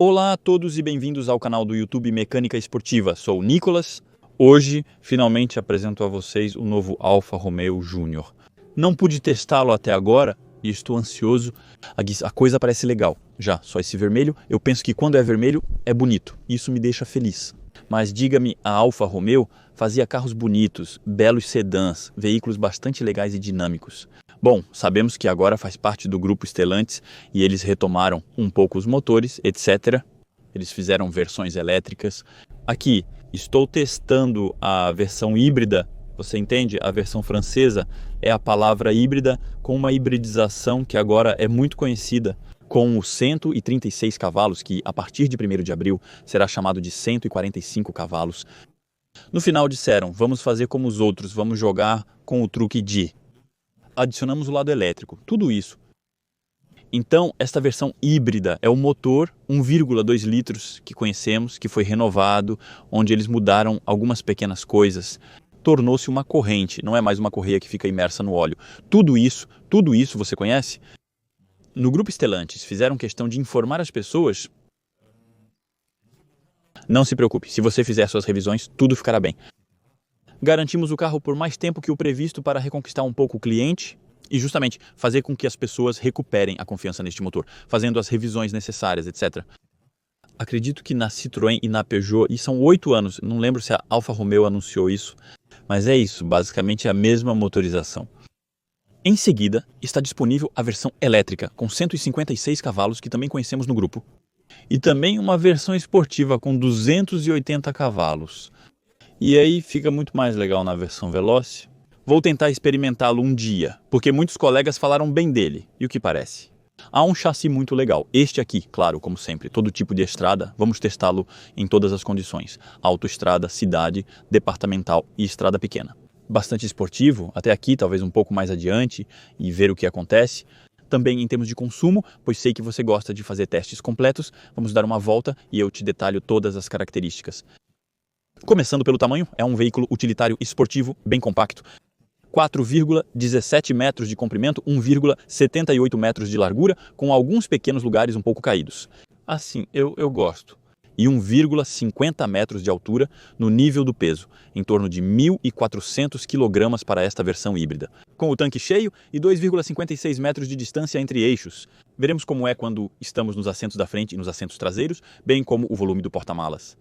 Olá a todos e bem-vindos ao canal do YouTube Mecânica Esportiva. Sou o Nicolas. Hoje, finalmente apresento a vocês o novo Alfa Romeo Júnior. Não pude testá-lo até agora e estou ansioso. A coisa parece legal. Já, só esse vermelho. Eu penso que quando é vermelho é bonito. Isso me deixa feliz. Mas diga-me, a Alfa Romeo fazia carros bonitos, belos sedãs, veículos bastante legais e dinâmicos. Bom, sabemos que agora faz parte do grupo Stellantis e eles retomaram um pouco os motores, etc. Eles fizeram versões elétricas. Aqui, estou testando a versão híbrida. Você entende? A versão francesa é a palavra híbrida com uma hibridização que agora é muito conhecida, com os 136 cavalos, que a partir de 1º de abril será chamado de 145 cavalos. No final disseram, vamos fazer como os outros, vamos jogar com o truque de... Adicionamos o lado elétrico, tudo isso. Então, esta versão híbrida é o motor 1,2 litros que conhecemos, que foi renovado, onde eles mudaram algumas pequenas coisas. Tornou-se uma corrente, não é mais uma correia que fica imersa no óleo. Tudo isso você conhece? No grupo Stellantis, fizeram questão de informar as pessoas. Não se preocupe, se você fizer suas revisões, tudo ficará bem. Garantimos o carro por mais tempo que o previsto para reconquistar um pouco o cliente e justamente fazer com que as pessoas recuperem a confiança neste motor, fazendo as revisões necessárias, etc. Acredito que na Citroën e na Peugeot, e são 8 anos, não lembro se a Alfa Romeo anunciou isso, mas é isso, basicamente a mesma motorização. Em seguida, está disponível a versão elétrica, com 156 cavalos, que também conhecemos no grupo, e também uma versão esportiva com 280 cavalos. E aí fica muito mais legal na versão Veloce. Vou tentar experimentá-lo um dia, porque muitos colegas falaram bem dele, e o que parece? Há um chassi muito legal, este aqui, claro, como sempre, todo tipo de estrada, vamos testá-lo em todas as condições, autoestrada, cidade, departamental e estrada pequena. Bastante esportivo, até aqui, talvez um pouco mais adiante, e ver o que acontece. Também em termos de consumo, pois sei que você gosta de fazer testes completos, vamos dar uma volta e eu te detalho todas as características. Começando pelo tamanho, é um veículo utilitário esportivo, bem compacto. 4,17 metros de comprimento, 1,78 metros de largura, com alguns pequenos lugares um pouco caídos. Assim, eu gosto. E 1,50 metros de altura no nível do peso, em torno de 1.400 kg para esta versão híbrida. Com o tanque cheio e 2,56 metros de distância entre eixos. Veremos como é quando estamos nos assentos da frente e nos assentos traseiros, bem como o volume do porta-malas.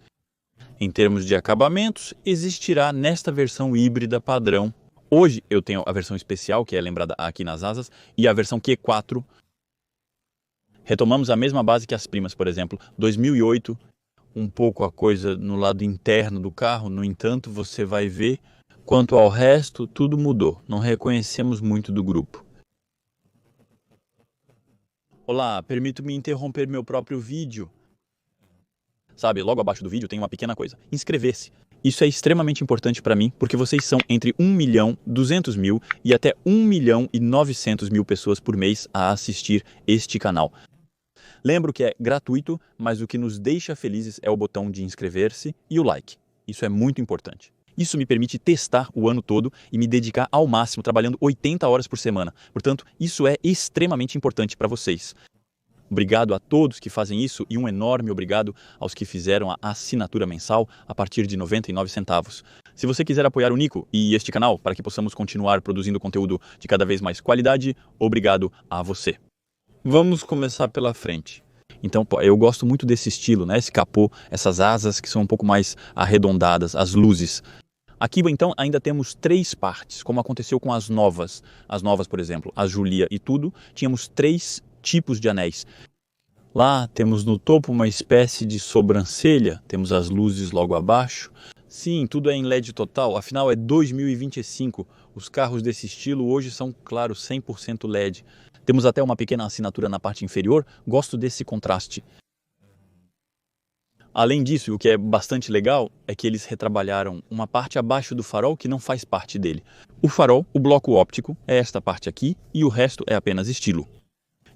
Em termos de acabamentos, existirá nesta versão híbrida padrão. Hoje eu tenho a versão especial, que é lembrada aqui nas asas, e a versão Q4. Retomamos a mesma base que as primas, por exemplo, 2008, um pouco a coisa no lado interno do carro, no entanto, você vai ver, quanto ao resto, tudo mudou, não reconhecemos muito do grupo. Olá, permito-me interromper meu próprio vídeo. Sabe, logo abaixo do vídeo tem uma pequena coisa, inscrever-se. Isso é extremamente importante para mim, porque vocês são entre 1.200.000 e até 1.900.000 pessoas por mês a assistir este canal. Lembro que é gratuito, mas o que nos deixa felizes é o botão de inscrever-se e o like. Isso é muito importante. Isso me permite testar o ano todo e me dedicar ao máximo, trabalhando 80 horas por semana. Portanto, isso é extremamente importante para vocês. Obrigado a todos que fazem isso e um enorme obrigado aos que fizeram a assinatura mensal a partir de 99 centavos. Se você quiser apoiar o Nico e este canal para que possamos continuar produzindo conteúdo de cada vez mais qualidade, obrigado a você. Vamos começar pela frente. Então, eu gosto muito desse estilo, né? Esse capô, essas asas que são um pouco mais arredondadas, as luzes. Aqui, então, ainda temos 3 partes, como aconteceu com as novas. As novas, por exemplo, a Giulia e tudo, tínhamos 3 tipos de anéis. Lá temos no topo uma espécie de sobrancelha, temos as luzes logo abaixo. Sim, tudo é em LED total, afinal é 2025. Os carros desse estilo hoje são, claro, 100% LED. Temos até uma pequena assinatura na parte inferior, gosto desse contraste. Além disso, o que é bastante legal é que eles retrabalharam uma parte abaixo do farol que não faz parte dele. O farol, o bloco óptico, é esta parte aqui e o resto é apenas estilo.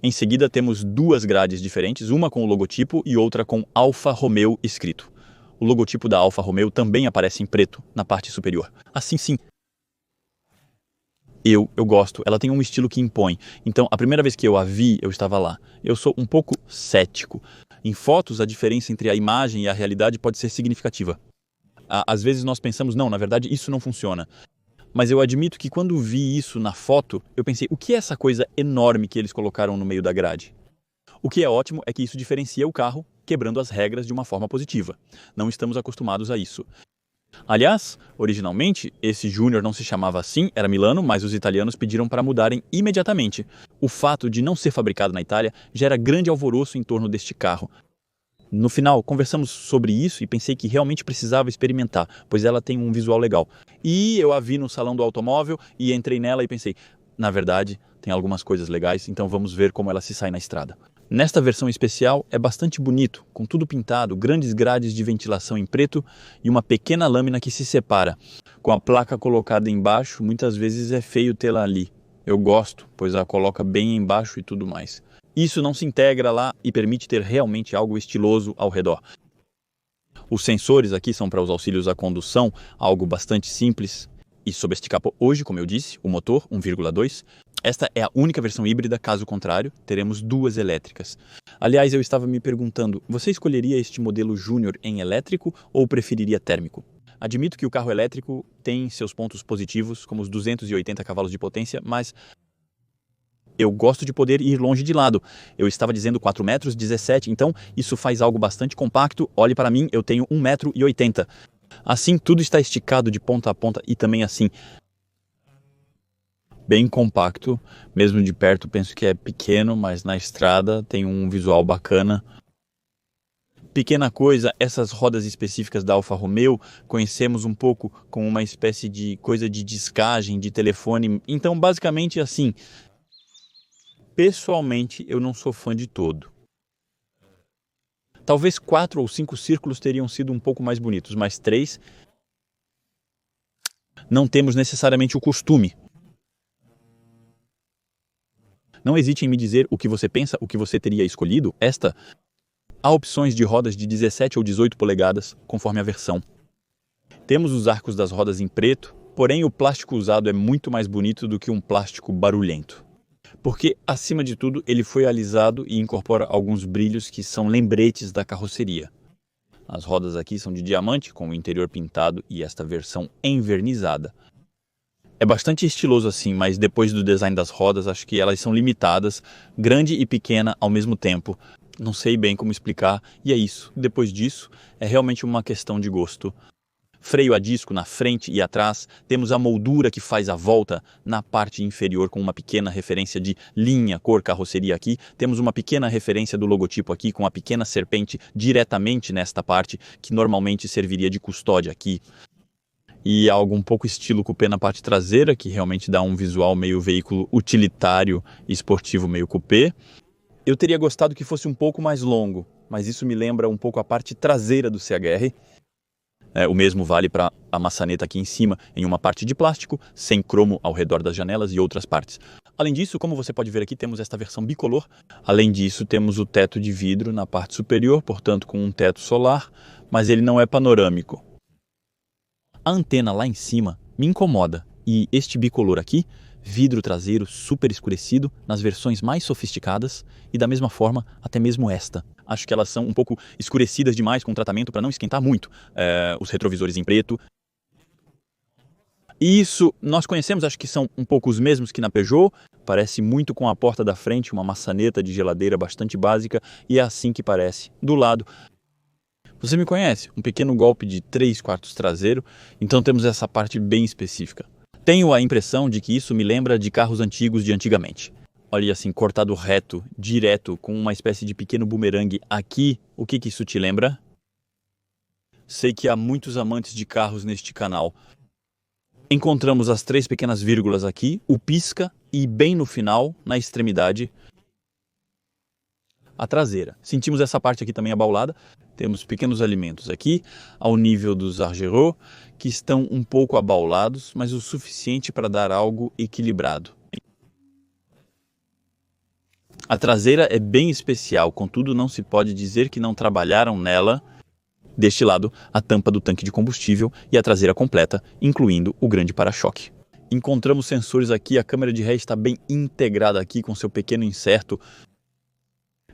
Em seguida temos 2 grades diferentes, uma com o logotipo e outra com Alfa Romeo escrito. O logotipo da Alfa Romeo também aparece em preto na parte superior. Assim sim. Eu gosto, ela tem um estilo que impõe. Então, a primeira vez que eu a vi, eu estava lá. Eu sou um pouco cético. Em fotos, a diferença entre a imagem e a realidade pode ser significativa. Às vezes nós pensamos, não, na verdade isso não funciona. Mas eu admito que quando vi isso na foto, eu pensei, o que é essa coisa enorme que eles colocaram no meio da grade? O que é ótimo é que isso diferencia o carro, quebrando as regras de uma forma positiva. Não estamos acostumados a isso. Aliás, originalmente, esse Júnior não se chamava assim, era Milano, mas os italianos pediram para mudarem imediatamente. O fato de não ser fabricado na Itália gera grande alvoroço em torno deste carro. No final, conversamos sobre isso e pensei que realmente precisava experimentar, pois ela tem um visual legal. E eu a vi no salão do automóvel e entrei nela e pensei, na verdade, tem algumas coisas legais, então vamos ver como ela se sai na estrada. Nesta versão especial é bastante bonito, com tudo pintado, grandes grades de ventilação em preto e uma pequena lâmina que se separa. Com a placa colocada embaixo, muitas vezes é feio tê-la ali. Eu gosto, pois a coloca bem embaixo e tudo mais. Isso não se integra lá e permite ter realmente algo estiloso ao redor. Os sensores aqui são para os auxílios à condução, algo bastante simples. E sobre este capô, hoje, como eu disse, o motor 1,2. Esta é a única versão híbrida, caso contrário, teremos duas elétricas. Aliás, eu estava me perguntando, você escolheria este modelo Júnior em elétrico ou preferiria térmico? Admito que o carro elétrico tem seus pontos positivos, como os 280 cavalos de potência, mas eu gosto de poder ir longe de lado. Eu estava dizendo 4,17 metros, então isso faz algo bastante compacto. Olhe para mim, eu tenho 1,80 metros. Assim, tudo está esticado de ponta a ponta e também assim, bem compacto. Mesmo de perto penso que é pequeno, mas na estrada tem um visual bacana. Pequena coisa, essas rodas específicas da Alfa Romeo, conhecemos um pouco como uma espécie de coisa de discagem de telefone. Então, basicamente assim, pessoalmente eu não sou fã de todo. Talvez 4 ou 5 círculos teriam sido um pouco mais bonitos, mas 3 não temos necessariamente o costume. Não hesite em me dizer o que você pensa, o que você teria escolhido. Há opções de rodas de 17 ou 18 polegadas, conforme a versão. Temos os arcos das rodas em preto, porém o plástico usado é muito mais bonito do que um plástico barulhento. Porque, acima de tudo, ele foi alisado e incorpora alguns brilhos que são lembretes da carroceria. As rodas aqui são de diamante, com o interior pintado e esta versão envernizada. É bastante estiloso assim, mas depois do design das rodas, acho que elas são limitadas, grande e pequena ao mesmo tempo. Não sei bem como explicar, e é isso. Depois disso, é realmente uma questão de gosto. Freio a disco na frente e atrás, temos a moldura que faz a volta na parte inferior com uma pequena referência de linha cor carroceria aqui, temos uma pequena referência do logotipo aqui com a pequena serpente diretamente nesta parte que normalmente serviria de custódia aqui. E algo um pouco estilo coupé na parte traseira, que realmente dá um visual meio veículo utilitário e esportivo meio coupé. Eu teria gostado que fosse um pouco mais longo, mas isso me lembra um pouco a parte traseira do CHR. O mesmo vale para a maçaneta aqui em cima, em uma parte de plástico, sem cromo ao redor das janelas e outras partes. Além disso, como você pode ver aqui, temos esta versão bicolor. Além disso, temos o teto de vidro na parte superior, portanto com um teto solar, mas ele não é panorâmico. A antena lá em cima me incomoda, e este bicolor aqui, vidro traseiro super escurecido nas versões mais sofisticadas, e da mesma forma, até mesmo esta. Acho que elas são um pouco escurecidas demais com o tratamento para não esquentar muito. Os retrovisores em preto. Isso nós conhecemos, acho que são um pouco os mesmos que na Peugeot. Parece muito com a porta da frente, uma maçaneta de geladeira bastante básica, e é assim que parece. Do lado, você me conhece, um pequeno golpe de 3/4 traseiro, então temos essa parte bem específica. Tenho a impressão de que isso me lembra de carros antigos de antigamente. Olha assim, cortado reto, direto, com uma espécie de pequeno bumerangue aqui. O que isso te lembra? Sei que há muitos amantes de carros neste canal. Encontramos as 3 pequenas vírgulas aqui, o pisca e bem no final, na extremidade, a traseira. Sentimos essa parte aqui também abaulada. Temos pequenos alimentos aqui, ao nível dos Argero, que estão um pouco abaulados, mas o suficiente para dar algo equilibrado. A traseira é bem especial, contudo não se pode dizer que não trabalharam nela. Deste lado, a tampa do tanque de combustível e a traseira completa, incluindo o grande para-choque. Encontramos sensores aqui, a câmera de ré está bem integrada aqui com seu pequeno inserto.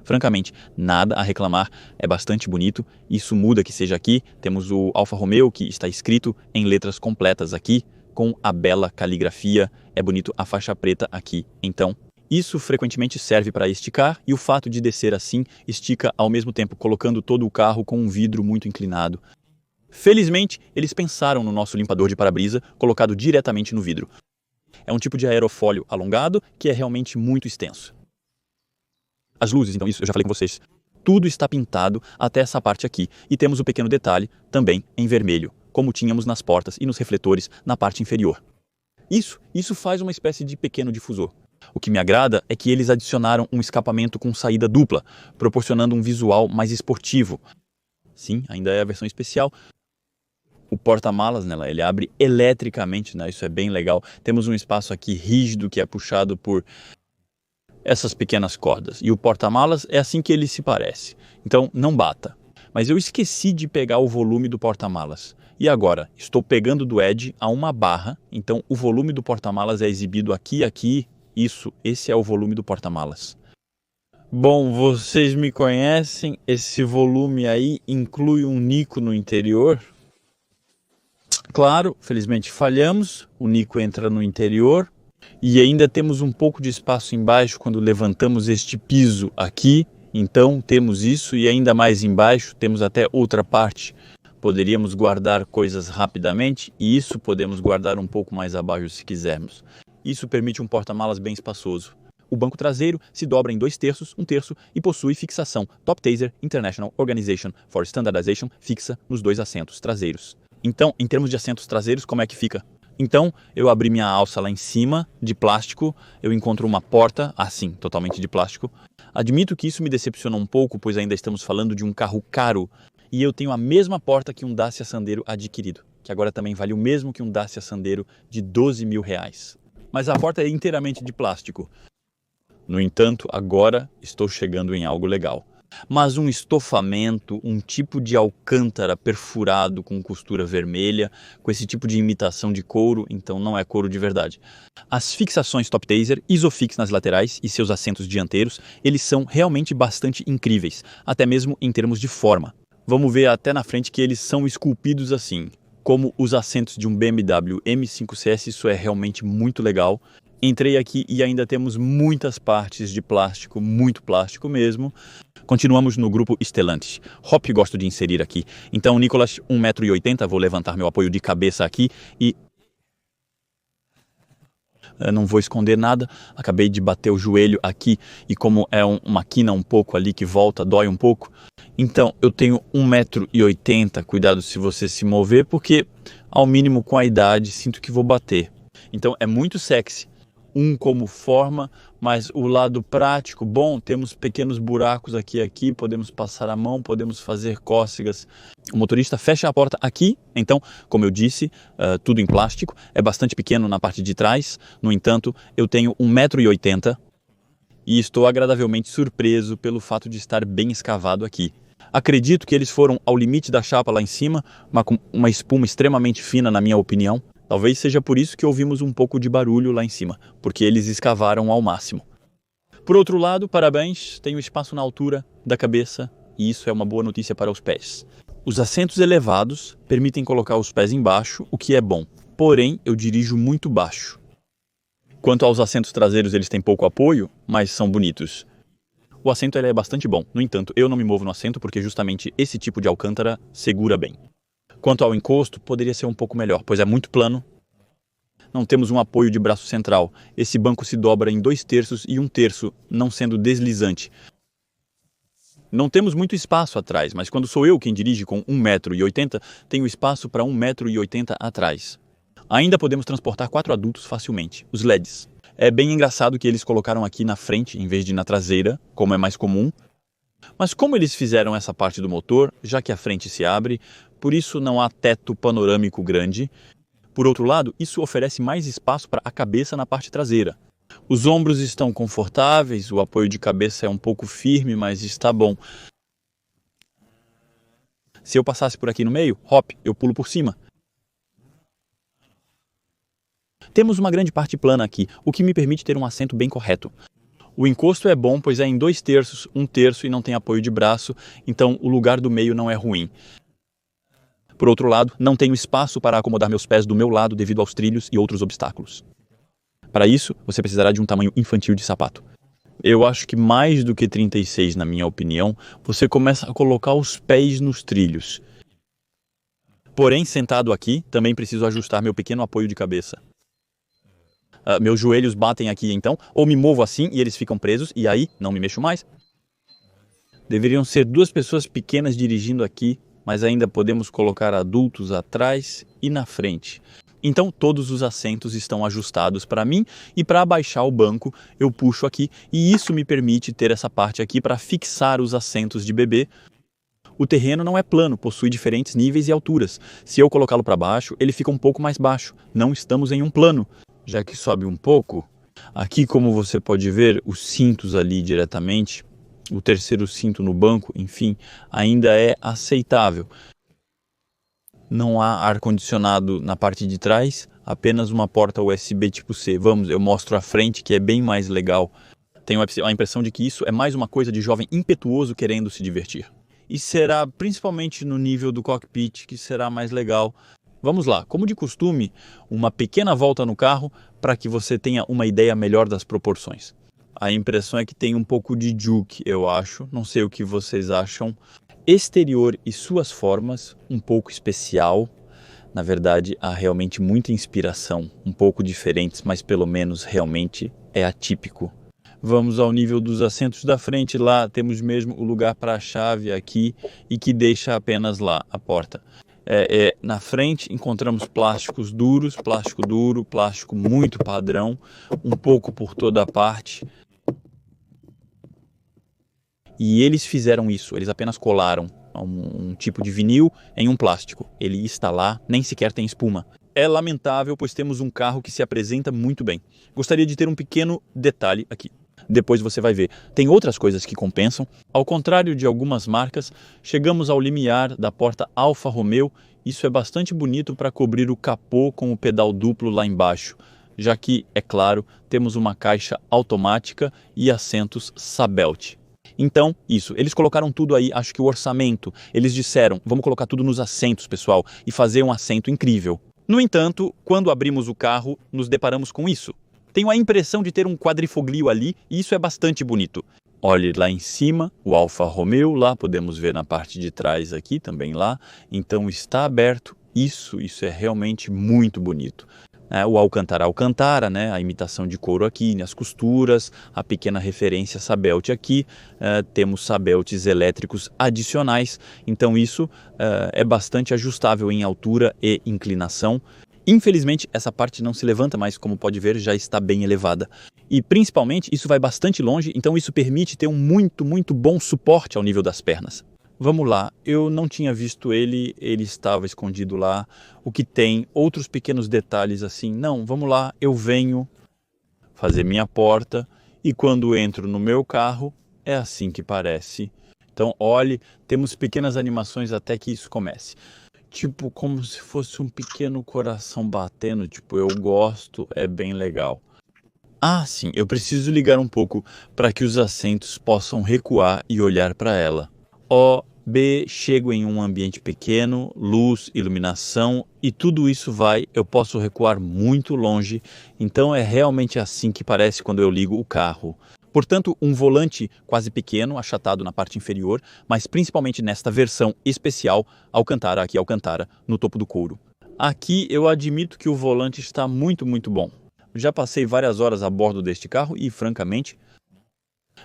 Francamente, nada a reclamar, é bastante bonito. Isso muda que seja aqui. Temos o Alfa Romeo, que está escrito em letras completas aqui, com a bela caligrafia. É bonito a faixa preta aqui. Então, isso frequentemente serve para esticar, e o fato de descer assim estica ao mesmo tempo, colocando todo o carro com um vidro muito inclinado. Felizmente, eles pensaram no nosso limpador de para-brisa, colocado diretamente no vidro. É um tipo de aerofólio alongado que é realmente muito extenso. As luzes, então, isso eu já falei com vocês. Tudo está pintado até essa parte aqui. E temos um pequeno detalhe, também em vermelho, como tínhamos nas portas e nos refletores na parte inferior. Isso faz uma espécie de pequeno difusor. O que me agrada é que eles adicionaram um escapamento com saída dupla, proporcionando um visual mais esportivo. Sim, ainda é a versão especial. O porta-malas nela, ele abre eletricamente, né? Isso é bem legal. Temos um espaço aqui rígido que é puxado por essas pequenas cordas. E o porta-malas é assim que ele se parece. Então, não bata. Mas eu esqueci de pegar o volume do porta-malas. E agora? Estou pegando do Edge a uma barra. Então, o volume do porta-malas é exibido aqui. Esse é o volume do porta-malas. Bom, vocês me conhecem. Esse volume aí inclui um Nico no interior. Claro, felizmente falhamos. O Nico entra no interior. E ainda temos um pouco de espaço embaixo quando levantamos este piso aqui. Então temos isso, e ainda mais embaixo temos até outra parte. Poderíamos guardar coisas rapidamente, e isso podemos guardar um pouco mais abaixo se quisermos. Isso permite um porta-malas bem espaçoso. O banco traseiro se dobra em 2/3, 1/3 e possui fixação Top Taser International Organization for Standardization fixa nos 2 assentos traseiros. Então, em termos de assentos traseiros, como é que fica? Então, eu abri minha alça lá em cima, de plástico, eu encontro uma porta, assim, totalmente de plástico. Admito que isso me decepcionou um pouco, pois ainda estamos falando de um carro caro, e eu tenho a mesma porta que um Dacia Sandero adquirido, que agora também vale o mesmo que um Dacia Sandero de R$ 12.000. Mas a porta é inteiramente de plástico. No entanto, agora estou chegando em algo legal. Mas um estofamento, um tipo de alcântara perfurado com costura vermelha, com esse tipo de imitação de couro, então não é couro de verdade. As fixações Top Taser, Isofix nas laterais e seus assentos dianteiros, eles são realmente bastante incríveis, até mesmo em termos de forma. Vamos ver até na frente que eles são esculpidos assim, como os assentos de um BMW M5CS, isso é realmente muito legal. Entrei aqui e ainda temos muitas partes de plástico, muito plástico mesmo. Continuamos no grupo Stellantis. Hop gosto de inserir aqui. Então, Nicolas, 1,80 m, vou levantar meu apoio de cabeça aqui e... não vou esconder nada, acabei de bater o joelho aqui e como é uma quina um pouco ali que volta, dói um pouco. Então, eu tenho 1,80 m, cuidado se você se mover, porque ao mínimo com a idade sinto que vou bater. Então, é muito sexy. Como forma, mas o lado prático, bom, temos pequenos buracos aqui, podemos passar a mão, podemos fazer cócegas. O motorista fecha a porta aqui, então, como eu disse, tudo em plástico, é bastante pequeno na parte de trás, no entanto, eu tenho 1,80 m e estou agradavelmente surpreso pelo fato de estar bem escavado aqui. Acredito que eles foram ao limite da chapa lá em cima, com uma espuma extremamente fina na minha opinião. Talvez seja por isso que ouvimos um pouco de barulho lá em cima, porque eles escavaram ao máximo. Por outro lado, parabéns, tenho espaço na altura da cabeça e isso é uma boa notícia para os pés. Os assentos elevados permitem colocar os pés embaixo, o que é bom, porém eu dirijo muito baixo. Quanto aos assentos traseiros, eles têm pouco apoio, mas são bonitos. O assento ele é bastante bom, no entanto, eu não me movo no assento porque justamente esse tipo de alcântara segura bem. Quanto ao encosto, poderia ser um pouco melhor, pois é muito plano. Não temos um apoio de braço central. Esse banco se dobra em 2/3 e 1/3, não sendo deslizante. Não temos muito espaço atrás, mas quando sou eu quem dirige com 1,80 m, tenho espaço para 1,80 m atrás. Ainda podemos transportar 4 adultos facilmente, os LEDs. É bem engraçado que eles colocaram aqui na frente, em vez de na traseira, como é mais comum. Mas como eles fizeram essa parte do motor, já que a frente se abre, por isso não há teto panorâmico grande. Por outro lado, isso oferece mais espaço para a cabeça na parte traseira. Os ombros estão confortáveis, o apoio de cabeça é um pouco firme, mas está bom. Se eu passasse por aqui no meio, eu pulo por cima. Temos uma grande parte plana aqui, o que me permite ter um assento bem correto. O encosto é bom, pois é em 2/3, 1/3 e não tem apoio de braço, então o lugar do meio não é ruim. Por outro lado, não tenho espaço para acomodar meus pés do meu lado devido aos trilhos e outros obstáculos. Para isso, você precisará de um tamanho infantil de sapato. Eu acho que mais do que 36, na minha opinião, você começa a colocar os pés nos trilhos. Porém, sentado aqui, também preciso ajustar meu pequeno apoio de cabeça. Meus joelhos batem aqui então, ou me movo assim e eles ficam presos, e aí não me mexo mais. Deveriam ser 2 pessoas pequenas dirigindo aqui, mas ainda podemos colocar adultos atrás e na frente. Então todos os assentos estão ajustados para mim e para abaixar o banco eu puxo aqui e isso me permite ter essa parte aqui para fixar os assentos de bebê. O terreno não é plano, possui diferentes níveis e alturas. Se eu colocá-lo para baixo, ele fica um pouco mais baixo. Não estamos em um plano. Já que sobe um pouco, aqui como você pode ver, os cintos ali diretamente, o terceiro cinto no banco, enfim, ainda é aceitável. Não há ar-condicionado na parte de trás, apenas uma porta USB tipo C. Vamos, eu mostro a frente que é bem mais legal. Tenho a impressão de que isso é mais uma coisa de jovem impetuoso querendo se divertir. E será principalmente no nível do cockpit que será mais legal. Vamos lá, como de costume, uma pequena volta no carro para que você tenha uma ideia melhor das proporções. A impressão é que tem um pouco de juke, eu acho, não sei o que vocês acham. Exterior e suas formas, um pouco especial. Na verdade, há realmente muita inspiração, um pouco diferentes, mas pelo menos realmente é atípico. Vamos ao nível dos assentos da frente, lá temos mesmo o lugar para a chave aqui e que deixa apenas lá a porta. Na frente encontramos plásticos duros, plástico duro, plástico muito padrão, um pouco por toda a parte. E eles fizeram isso, eles apenas colaram um tipo de vinil em um plástico. Ele está lá, nem sequer tem espuma. É lamentável, pois temos um carro que se apresenta muito bem. Gostaria de ter um pequeno detalhe aqui. Depois você vai ver. Tem outras coisas que compensam. Ao contrário de algumas marcas, chegamos ao limiar da porta Alfa Romeo. Isso é bastante bonito para cobrir o capô com o pedal duplo lá embaixo, já que, é claro, temos uma caixa automática e assentos Sabelt. Então, isso, eles colocaram tudo aí, acho que o orçamento, eles disseram, vamos colocar tudo nos assentos, pessoal, e fazer um assento incrível. No entanto, quando abrimos o carro, nos deparamos com isso. Tenho a impressão de ter um quadrifoglio ali e isso é bastante bonito. Olhe lá em cima, o Alfa Romeo, lá podemos ver na parte de trás aqui, também lá. Então está aberto, isso é realmente muito bonito. O Alcantara, né? A imitação de couro aqui, as costuras, a pequena referência Sabelt aqui. Temos sabeltes elétricos adicionais, então isso é bastante ajustável em altura e inclinação. Infelizmente, essa parte não se levanta, mas como pode ver, já está bem elevada. E principalmente, isso vai bastante longe, então isso permite ter um muito bom suporte ao nível das pernas. Vamos lá, eu não tinha visto ele estava escondido lá. O que tem? Outros pequenos detalhes assim. Não, vamos lá, eu venho fazer minha porta e quando entro no meu carro, é assim que parece. Então, olhe, temos pequenas animações até que isso comece. Tipo, como se fosse um pequeno coração batendo, tipo, eu gosto, é bem legal. Ah, sim, eu preciso ligar um pouco para que os assentos possam recuar e olhar para ela. Chego em um ambiente pequeno, luz, iluminação e tudo isso eu posso recuar muito longe, então é realmente assim que parece quando eu ligo o carro. Portanto, um volante quase pequeno, achatado na parte inferior, mas principalmente nesta versão especial, Alcantara, no topo do couro. Aqui eu admito que o volante está muito bom. Já passei várias horas a bordo deste carro e, francamente,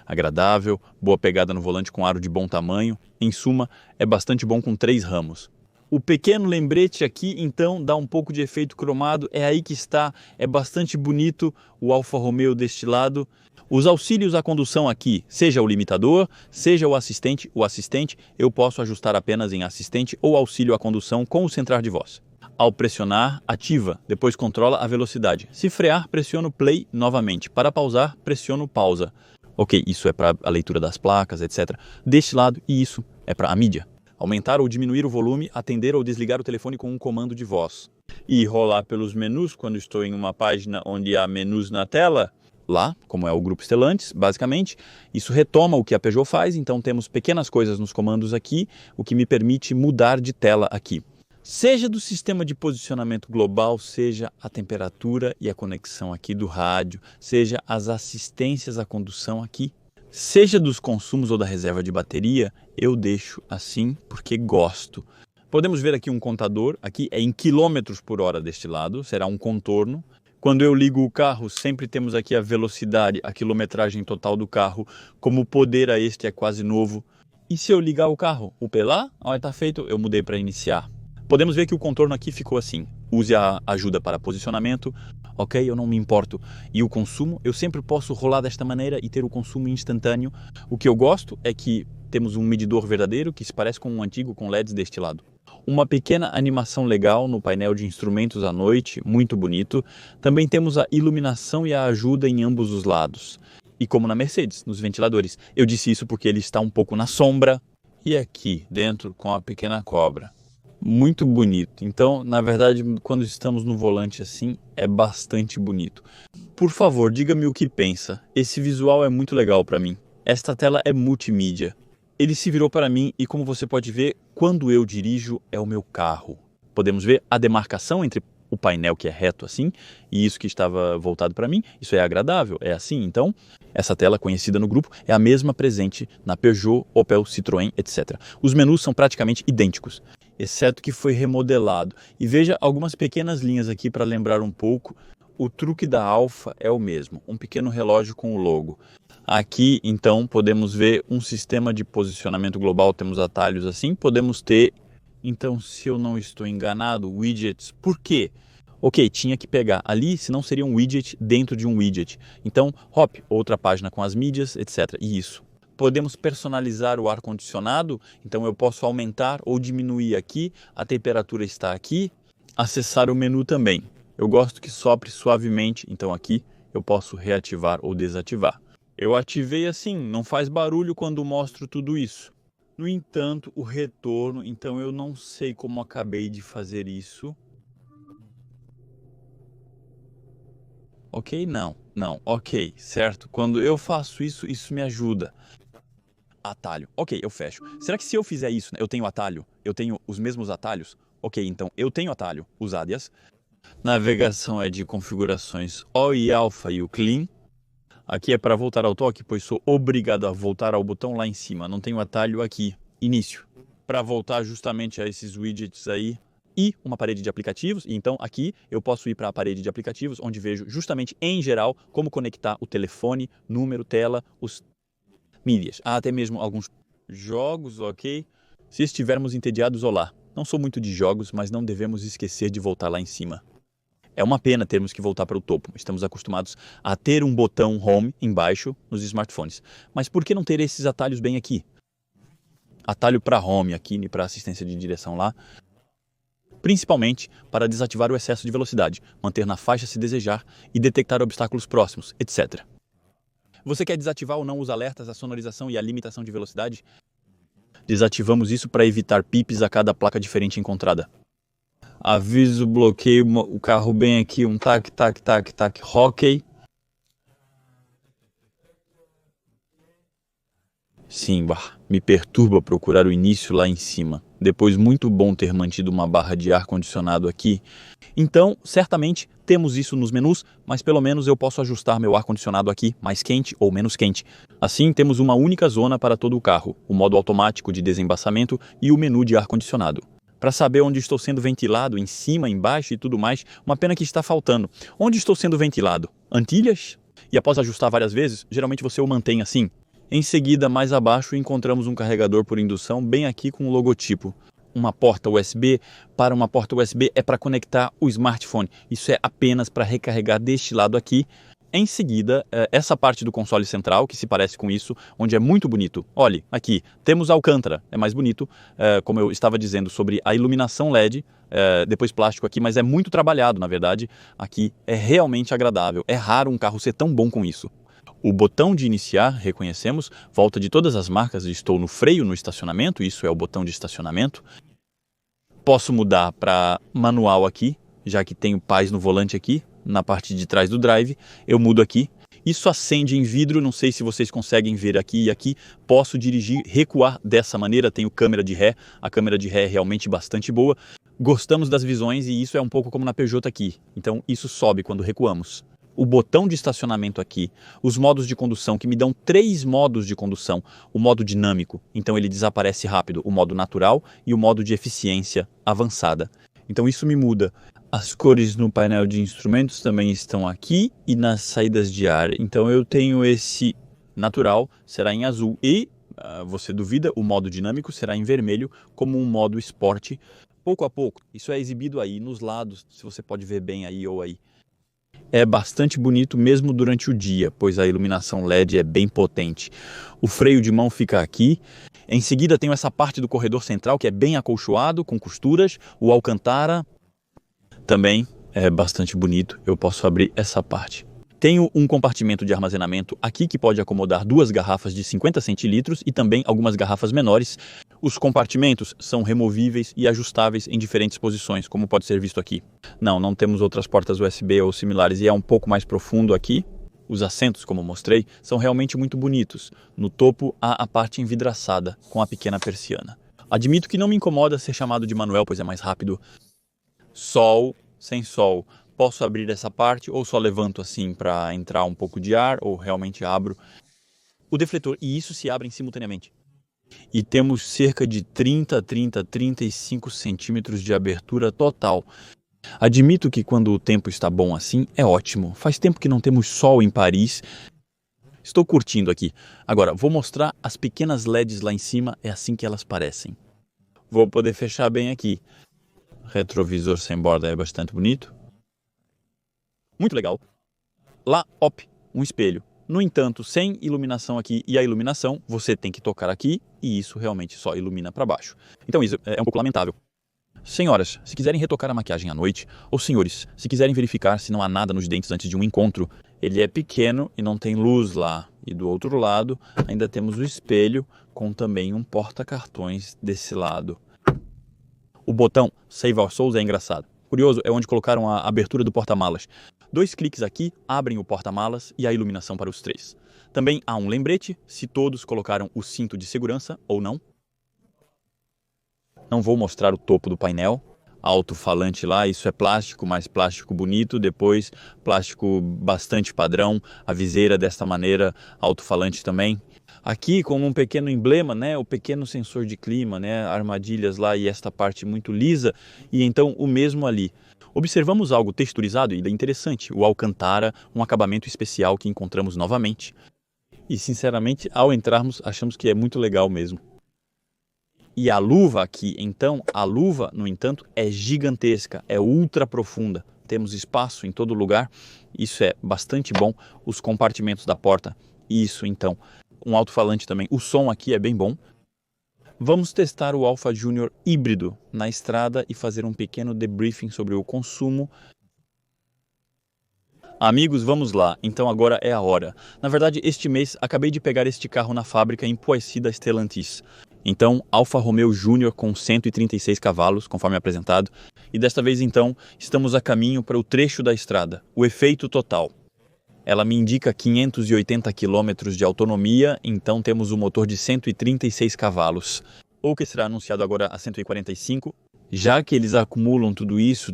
agradável, boa pegada no volante com aro de bom tamanho. Em suma, é bastante bom com 3 ramos. O pequeno lembrete aqui, então, dá um pouco de efeito cromado, é aí que está, é bastante bonito o Alfa Romeo deste lado. Os auxílios à condução aqui, seja o limitador, seja o assistente eu posso ajustar apenas em assistente ou auxílio à condução com o centrar de voz. Ao pressionar, ativa, depois controla a velocidade. Se frear, pressiono play novamente. Para pausar, pressiono pausa. Ok, isso é para a leitura das placas, etc. Deste lado, e isso é para a mídia. Aumentar ou diminuir o volume, atender ou desligar o telefone com um comando de voz. E rolar pelos menus quando estou em uma página onde há menus na tela. lá, como é o grupo Stellantis, basicamente. Isso retoma o que a Peugeot faz, então temos pequenas coisas nos comandos aqui, o que me permite mudar de tela aqui. Seja do sistema de posicionamento global, seja a temperatura e a conexão aqui do rádio, seja as assistências à condução aqui, seja dos consumos ou da reserva de bateria, eu deixo assim porque gosto. Podemos ver aqui um contador, aqui é em quilômetros por hora deste lado, será um contorno. Quando eu ligo o carro, sempre temos aqui a velocidade, a quilometragem total do carro, como poder a este é quase novo. E se eu ligar o carro, o Pelá, olha, está feito, eu mudei para iniciar. Podemos ver que o contorno aqui ficou assim. Use a ajuda para posicionamento, ok, eu não me importo. E o consumo, eu sempre posso rolar desta maneira e ter o consumo instantâneo. O que eu gosto é que temos um medidor verdadeiro que se parece com um antigo com LEDs deste lado. Uma pequena animação legal no painel de instrumentos à noite, muito bonito. Também temos a iluminação e a ajuda em ambos os lados. E como na Mercedes, nos ventiladores. Eu disse isso porque ele está um pouco na sombra. E aqui, dentro, com a pequena cobra. Muito bonito. Então, na verdade, quando estamos no volante assim, é bastante bonito. Por favor, diga-me o que pensa. Esse visual é muito legal para mim. Esta tela é multimídia. Ele se virou para mim e, como você pode ver, quando eu dirijo é o meu carro. Podemos ver a demarcação entre o painel que é reto assim e isso que estava voltado para mim. Isso é agradável, é assim. Então, essa tela conhecida no grupo é a mesma presente na Peugeot, Opel, Citroën, etc. Os menus são praticamente idênticos, exceto que foi remodelado. E veja algumas pequenas linhas aqui para lembrar um pouco. O truque da Alfa é o mesmo, um pequeno relógio com o logo. Aqui, então, podemos ver um sistema de posicionamento global, temos atalhos assim, podemos ter, então, se eu não estou enganado, widgets. Por quê? Ok, tinha que pegar ali, senão seria um widget dentro de um widget. Então, hop, outra página com as mídias, etc. E isso. Podemos personalizar o ar-condicionado, então eu posso aumentar ou diminuir aqui, a temperatura está aqui, acessar o menu também. Eu gosto que sopre suavemente, então aqui eu posso reativar ou desativar. Eu ativei assim, não faz barulho quando mostro tudo isso. No entanto, o retorno, então eu não sei como acabei de fazer isso. Ok? Não, ok, certo. Quando eu faço isso, isso me ajuda. Atalho. Ok, eu fecho. Será que se eu fizer isso, eu tenho atalho? Eu tenho os mesmos atalhos? Ok, então eu tenho atalho, os ADIAS. Navegação é de configurações O e Alpha e o Clean. Aqui é para voltar ao toque, pois sou obrigado a voltar ao botão lá em cima. Não tenho atalho aqui. Início. Para voltar justamente a esses widgets aí. E uma parede de aplicativos. Então aqui eu posso ir para a parede de aplicativos, onde vejo justamente em geral como conectar o telefone, número, tela, os mídias. Há até mesmo alguns jogos, ok? Se estivermos entediados, olá. Não sou muito de jogos, mas não devemos esquecer de voltar lá em cima. É uma pena termos que voltar para o topo. Estamos acostumados a ter um botão Home embaixo nos smartphones. Mas por que não ter esses atalhos bem aqui? Atalho para Home aqui e para assistência de direção lá. Principalmente para desativar o excesso de velocidade, manter na faixa se desejar e detectar obstáculos próximos, etc. Você quer desativar ou não os alertas, a sonorização e a limitação de velocidade? Desativamos isso para evitar pips a cada placa diferente encontrada. Aviso, bloqueio o carro bem aqui, um tac, tac, tac, tac, hockey. Sim, me perturba procurar o início lá em cima. Depois, muito bom ter mantido uma barra de ar-condicionado aqui. Então, certamente, temos isso nos menus, mas pelo menos eu posso ajustar meu ar-condicionado aqui, mais quente ou menos quente. Assim, temos uma única zona para todo o carro, o modo automático de desembaçamento e o menu de ar-condicionado. Para saber onde estou sendo ventilado, em cima, embaixo e tudo mais, uma pena que está faltando. Onde estou sendo ventilado? Antilhas? E após ajustar várias vezes, geralmente você o mantém assim. Em seguida, mais abaixo, encontramos um carregador por indução bem aqui com o logotipo. Uma porta USB. Para uma porta USB é para conectar o smartphone. Isso é apenas para recarregar deste lado aqui. Em seguida, essa parte do console central, que se parece com isso, onde é muito bonito. Olhe, aqui, temos Alcântara, é mais bonito, como eu estava dizendo, sobre a iluminação LED, depois plástico aqui, mas é muito trabalhado, na verdade. Aqui é realmente agradável, é raro um carro ser tão bom com isso. O botão de iniciar, reconhecemos, volta de todas as marcas, estou no freio no estacionamento, isso é o botão de estacionamento. Posso mudar para manual aqui, já que tenho paz no volante aqui, na parte de trás do drive, eu mudo aqui. Isso acende em vidro, não sei se vocês conseguem ver aqui e aqui. Posso dirigir, recuar dessa maneira, tenho câmera de ré, a câmera de ré é realmente bastante boa. Gostamos das visões e isso é um pouco como na Peugeot aqui, então isso sobe quando recuamos. O botão de estacionamento aqui, os modos de condução, que me dão 3 modos de condução. O modo dinâmico, então ele desaparece rápido, o modo natural e o modo de eficiência avançada. Então isso me muda. As cores no painel de instrumentos também estão aqui e nas saídas de ar. Então eu tenho esse natural, será em azul, e, você duvida, o modo dinâmico será em vermelho, como um modo esporte. Pouco a pouco, isso é exibido aí nos lados, se você pode ver bem aí ou aí. É bastante bonito mesmo durante o dia, pois a iluminação LED é bem potente. O freio de mão fica aqui. Em seguida tenho essa parte do corredor central que é bem acolchoado, com costuras. O Alcantara também é bastante bonito, eu posso abrir essa parte. Tenho um compartimento de armazenamento aqui que pode acomodar 2 garrafas de 50 centilitros e também algumas garrafas menores. Os compartimentos são removíveis e ajustáveis em diferentes posições, como pode ser visto aqui. Não temos outras portas USB ou similares e é um pouco mais profundo aqui. Os assentos, como mostrei, são realmente muito bonitos. No topo há a parte envidraçada, com a pequena persiana. Admito que não me incomoda ser chamado de manual, pois é mais rápido. Sol, sem sol. Posso abrir essa parte ou só levanto assim para entrar um pouco de ar ou realmente abro o defletor e isso se abrem simultaneamente. E temos cerca de 35 centímetros de abertura total. Admito que quando o tempo está bom assim é ótimo. Faz tempo que não temos sol em Paris. Estou curtindo aqui. Agora vou mostrar as pequenas LEDs lá em cima, é assim que elas parecem. Vou poder fechar bem aqui. Retrovisor sem borda é bastante bonito. Muito legal. Lá, um espelho. No entanto, sem iluminação aqui e a iluminação, você tem que tocar aqui e isso realmente só ilumina para baixo. Então isso é um pouco lamentável. Senhoras, se quiserem retocar a maquiagem à noite, ou senhores, se quiserem verificar se não há nada nos dentes antes de um encontro, ele é pequeno e não tem luz lá. E do outro lado, ainda temos o espelho com também um porta-cartões desse lado. O botão Save Our Souls é engraçado. Curioso, é onde colocaram a abertura do porta-malas. 2 cliques aqui abrem o porta-malas e a iluminação para os 3. Também há um lembrete se todos colocaram o cinto de segurança ou não. Não vou mostrar o topo do painel. Alto-falante lá, isso é plástico, mas plástico bonito. Depois, plástico bastante padrão. A viseira desta maneira, alto-falante também. Aqui, como um pequeno emblema, né, o pequeno sensor de clima, né, armadilhas lá e esta parte muito lisa. E então o mesmo ali. Observamos algo texturizado e interessante, o Alcantara, um acabamento especial que encontramos novamente. E sinceramente, ao entrarmos, achamos que é muito legal mesmo. E a luva aqui, então, a luva, no entanto, é gigantesca, é ultra profunda. Temos espaço em todo lugar, isso é bastante bom. Os compartimentos da porta, isso então. Um alto-falante também, o som aqui é bem bom. Vamos testar o Alfa Junior híbrido na estrada e fazer um pequeno debriefing sobre o consumo. Amigos, vamos lá, então agora é a hora. Na verdade, este mês acabei de pegar este carro na fábrica em Poissy da Stellantis. Então, Alfa Romeo Junior com 136 cavalos, conforme apresentado. E desta vez, então, estamos a caminho para o trecho da estrada, o efeito total. Ela me indica 580 km de autonomia, então temos um motor de 136 cavalos. Ou que será anunciado agora a 145. Já que eles acumulam tudo isso,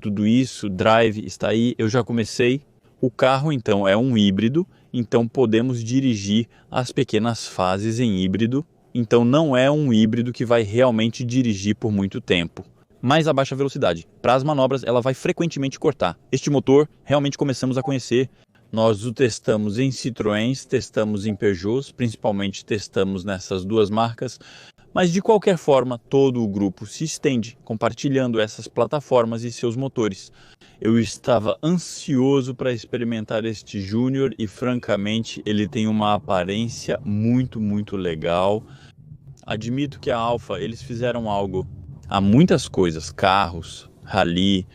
drive está aí, eu já comecei. O carro, então, é um híbrido, então podemos dirigir as pequenas fases em híbrido. Então não é um híbrido que vai realmente dirigir por muito tempo. Mas a baixa velocidade. Para as manobras, ela vai frequentemente cortar. Este motor, realmente começamos a conhecer. Nós o testamos em Citroëns, testamos em Peugeots, principalmente testamos nessas 2 marcas. Mas de qualquer forma, todo o grupo se estende, compartilhando essas plataformas e seus motores. Eu estava ansioso para experimentar este Júnior e, francamente, ele tem uma aparência muito legal. Admito que a Alfa, eles fizeram algo. Há muitas coisas, carros, rally,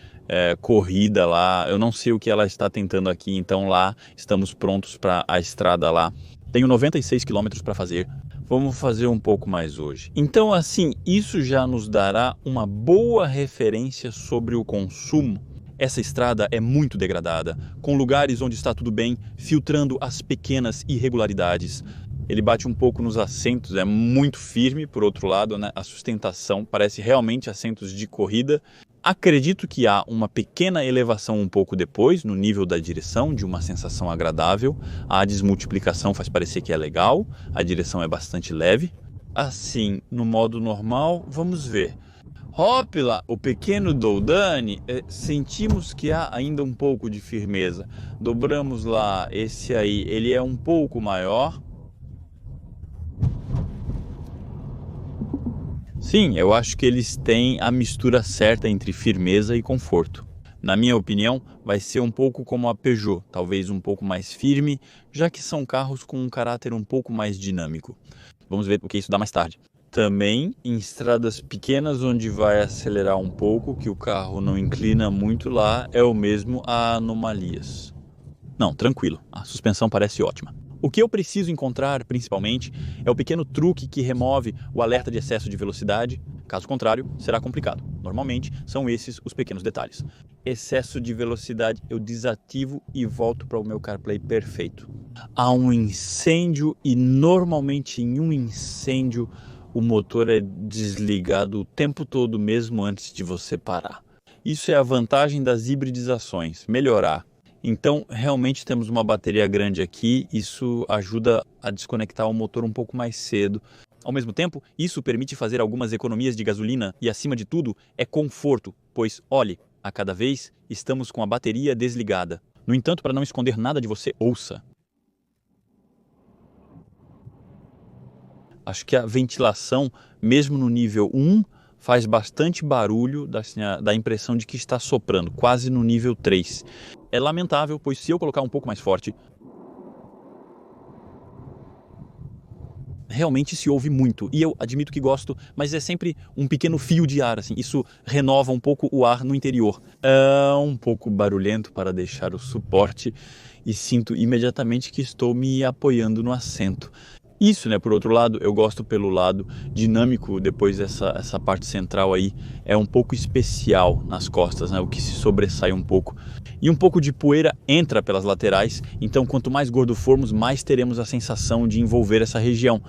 corrida lá. Eu não sei o que ela está tentando aqui, então lá estamos prontos para a estrada lá. Tenho 96 km para fazer. Vamos fazer um pouco mais hoje. Então, assim, isso já nos dará uma boa referência sobre o consumo. Essa estrada é muito degradada, com lugares onde está tudo bem, filtrando as pequenas irregularidades. Ele bate um pouco nos assentos, é muito firme, por outro lado, né? A sustentação parece realmente assentos de corrida. Acredito que há uma pequena elevação um pouco depois, no nível da direção, de uma sensação agradável. A desmultiplicação faz parecer que é legal, a direção é bastante leve. Assim, no modo normal, vamos ver. Hoppla, o pequeno Doldane, sentimos que há ainda um pouco de firmeza. Dobramos lá, esse aí, ele é um pouco maior. Sim, eu acho que eles têm a mistura certa entre firmeza e conforto. Na minha opinião, vai ser um pouco como a Peugeot, talvez um pouco mais firme, já que são carros com um caráter um pouco mais dinâmico. Vamos ver o que isso dá mais tarde. Também em estradas pequenas onde vai acelerar um pouco, que o carro não inclina muito lá, é o mesmo a anomalias. Não, tranquilo, a suspensão parece ótima. O que eu preciso encontrar, principalmente, é o pequeno truque que remove o alerta de excesso de velocidade. Caso contrário, será complicado. Normalmente, são esses os pequenos detalhes. Excesso de velocidade, eu desativo e volto para o meu CarPlay perfeito. Há um incêndio e normalmente em um incêndio o motor é desligado o tempo todo mesmo antes de você parar. Isso é a vantagem das hibridizações, melhorar. Então, realmente temos uma bateria grande aqui, isso ajuda a desconectar o motor um pouco mais cedo. Ao mesmo tempo, isso permite fazer algumas economias de gasolina e, acima de tudo, é conforto, pois, olhe, a cada vez estamos com a bateria desligada. No entanto, para não esconder nada de você, ouça. Acho que a ventilação, mesmo no nível 1, faz bastante barulho, dá a impressão de que está soprando, quase no nível 3. É lamentável, pois se eu colocar um pouco mais forte, realmente se ouve muito. E eu admito que gosto, mas é sempre um pequeno fio de ar, assim. Isso renova um pouco o ar no interior. É um pouco barulhento para deixar o suporte e sinto imediatamente que estou me apoiando no assento. Isso, né, por outro lado, eu gosto pelo lado dinâmico, depois essa parte central aí é um pouco especial nas costas, né, o que se sobressai um pouco. E um pouco de poeira entra pelas laterais, então quanto mais gordo formos, mais teremos a sensação de envolver essa região.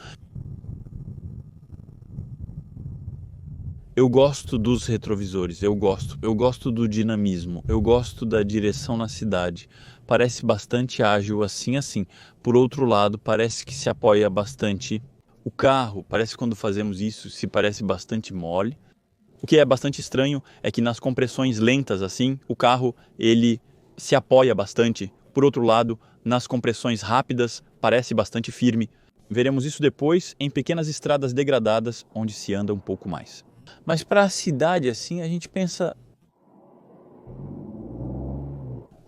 Eu gosto dos retrovisores, eu gosto do dinamismo, eu gosto da direção na cidade. Parece bastante ágil assim. Por outro lado, parece que se apoia bastante. O carro, parece que quando fazemos isso, se parece bastante mole. O que é bastante estranho é que nas compressões lentas assim, o carro ele se apoia bastante. Por outro lado, nas compressões rápidas, parece bastante firme. Veremos isso depois em pequenas estradas degradadas onde se anda um pouco mais. Mas para a cidade, assim, a gente pensa...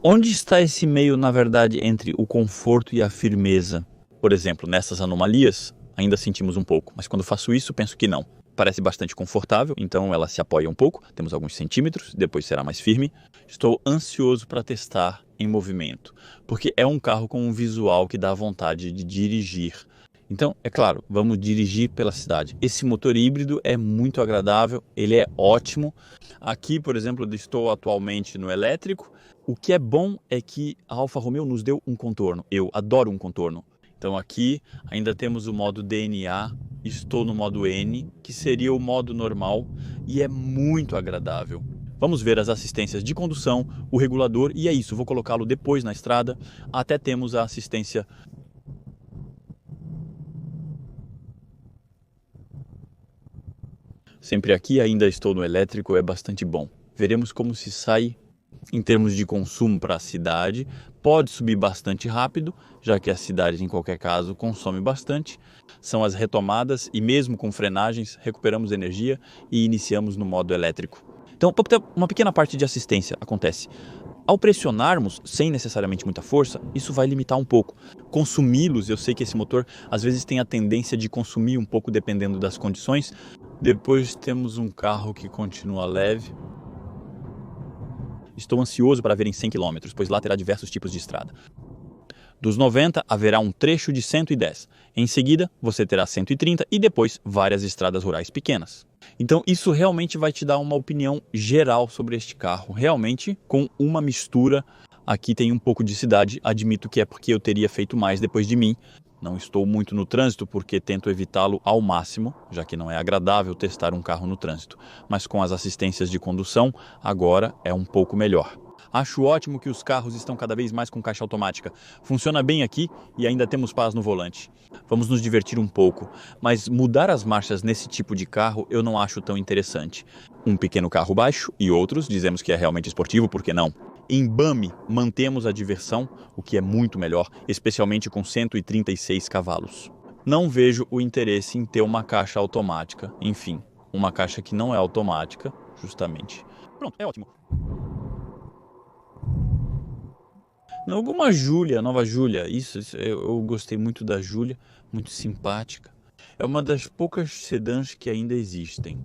Onde está esse meio, na verdade, entre o conforto e a firmeza? Por exemplo, nessas anomalias, ainda sentimos um pouco, mas quando faço isso, penso que não. Parece bastante confortável, então ela se apoia um pouco, temos alguns centímetros, depois será mais firme. Estou ansioso para testar em movimento, porque é um carro com um visual que dá vontade de dirigir. Então, é claro, vamos dirigir pela cidade. Esse motor híbrido é muito agradável, ele é ótimo. Aqui, por exemplo, eu estou atualmente no elétrico. O que é bom é que a Alfa Romeo nos deu um contorno. Eu adoro um contorno. Então aqui ainda temos o modo DNA, estou no modo N, que seria o modo normal e é muito agradável. Vamos ver as assistências de condução, o regulador e é isso, vou colocá-lo depois na estrada, até temos a assistência. Sempre aqui ainda estou no elétrico, é bastante bom. Veremos como se sai em termos de consumo para a cidade. Pode subir bastante rápido, já que a cidade, em qualquer caso, consome bastante. São as retomadas e mesmo com frenagens, recuperamos energia e iniciamos no modo elétrico. Então, uma pequena parte de assistência acontece. Ao pressionarmos, sem necessariamente muita força, isso vai limitar um pouco. Consumi-los, eu sei que esse motor às vezes tem a tendência de consumir um pouco dependendo das condições. Depois temos um carro que continua leve. Estou ansioso para ver em 100 km, pois lá terá diversos tipos de estrada. Dos 90 haverá um trecho de 110. Em seguida, você terá 130 e depois várias estradas rurais pequenas. Então isso realmente vai te dar uma opinião geral sobre este carro, realmente com uma mistura. Aqui tem um pouco de cidade, admito que é porque eu teria feito mais depois de mim. Não estou muito no trânsito porque tento evitá-lo ao máximo, já que não é agradável testar um carro no trânsito. Mas com as assistências de condução, agora é um pouco melhor. Acho ótimo que os carros estão cada vez mais com caixa automática. Funciona bem aqui e ainda temos paz no volante. Vamos nos divertir um pouco, mas mudar as marchas nesse tipo de carro eu não acho tão interessante. Um pequeno carro baixo e outros dizemos que é realmente esportivo, por que não? Em BAMI, mantemos a diversão, o que é muito melhor, especialmente com 136 cavalos. Não vejo o interesse em ter uma caixa automática. Enfim, uma caixa que não é automática, justamente. Pronto, é ótimo. Alguma Júlia, nova Júlia, isso eu gostei muito da Júlia, muito simpática. É uma das poucas sedãs que ainda existem.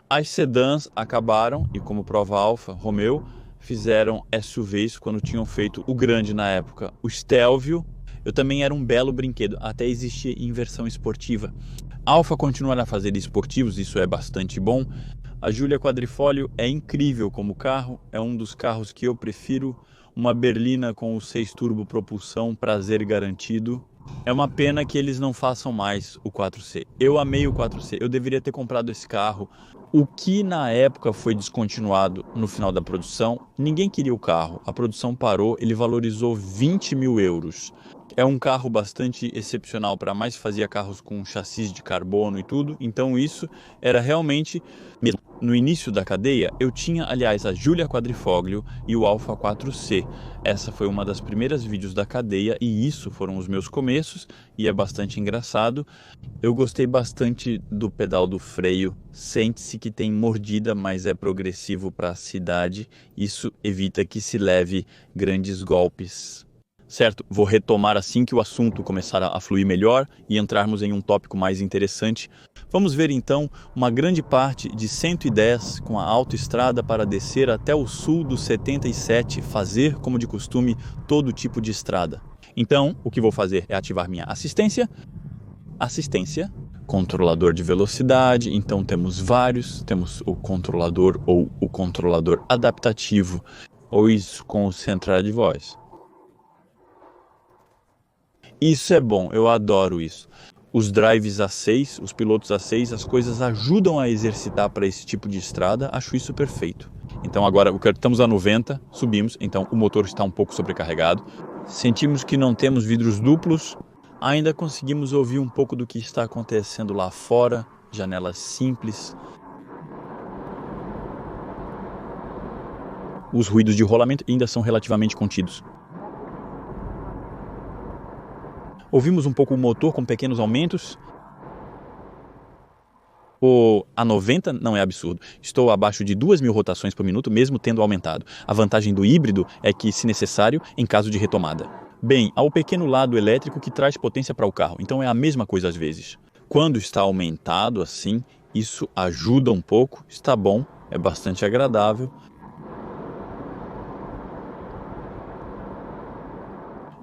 As sedãs acabaram e, como prova Alfa Romeo, fizeram SUVs quando tinham feito o grande na época, o Stelvio. Eu também era um belo brinquedo, até existia em versão esportiva. Alfa continua a fazer esportivos, isso é bastante bom. A Giulia Quadrifoglio é incrível como carro, é um dos carros que eu prefiro. Uma berlina com o 6 turbo propulsão, prazer garantido. É uma pena que eles não façam mais o 4C. Eu amei o 4C, eu deveria ter comprado esse carro. O que na época foi descontinuado no final da produção, ninguém queria o carro. A produção parou, ele valorizou 20 mil euros. É um carro bastante excepcional para mais fazia carros com chassis de carbono e tudo. Então isso era realmente mesmo. No início da cadeia, eu tinha, aliás, a Giulia Quadrifoglio e o Alfa 4C. Essa foi uma das primeiras vídeos da cadeia e isso foram os meus começos e é bastante engraçado. Eu gostei bastante do pedal do freio. Sente-se que tem mordida, mas é progressivo para a cidade. Isso evita que se leve grandes golpes. Certo, vou retomar assim que o assunto começar a fluir melhor e entrarmos em um tópico mais interessante. Vamos ver então uma grande parte de 110 com a autoestrada para descer até o sul do 77, fazer como de costume todo tipo de estrada. Então, o que vou fazer é ativar minha assistência, controlador de velocidade, então temos vários, temos o controlador ou o controlador adaptativo, ou isso com o central de voz. Isso é bom, eu adoro isso. Os drives A6, os pilotos A6, as coisas ajudam a exercitar para esse tipo de estrada, acho isso perfeito. Então agora estamos a 90, subimos, então o motor está um pouco sobrecarregado. Sentimos que não temos vidros duplos, ainda conseguimos ouvir um pouco do que está acontecendo lá fora, janelas simples. Os ruídos de rolamento ainda são relativamente contidos. Ouvimos um pouco o motor com pequenos aumentos. A 90 não é absurdo. Estou abaixo de 2.000 rotações por minuto, mesmo tendo aumentado. A vantagem do híbrido é que, se necessário, em caso de retomada. Bem, há o pequeno lado elétrico que traz potência para o carro, então é a mesma coisa às vezes. Quando está aumentado assim, isso ajuda um pouco, está bom, é bastante agradável.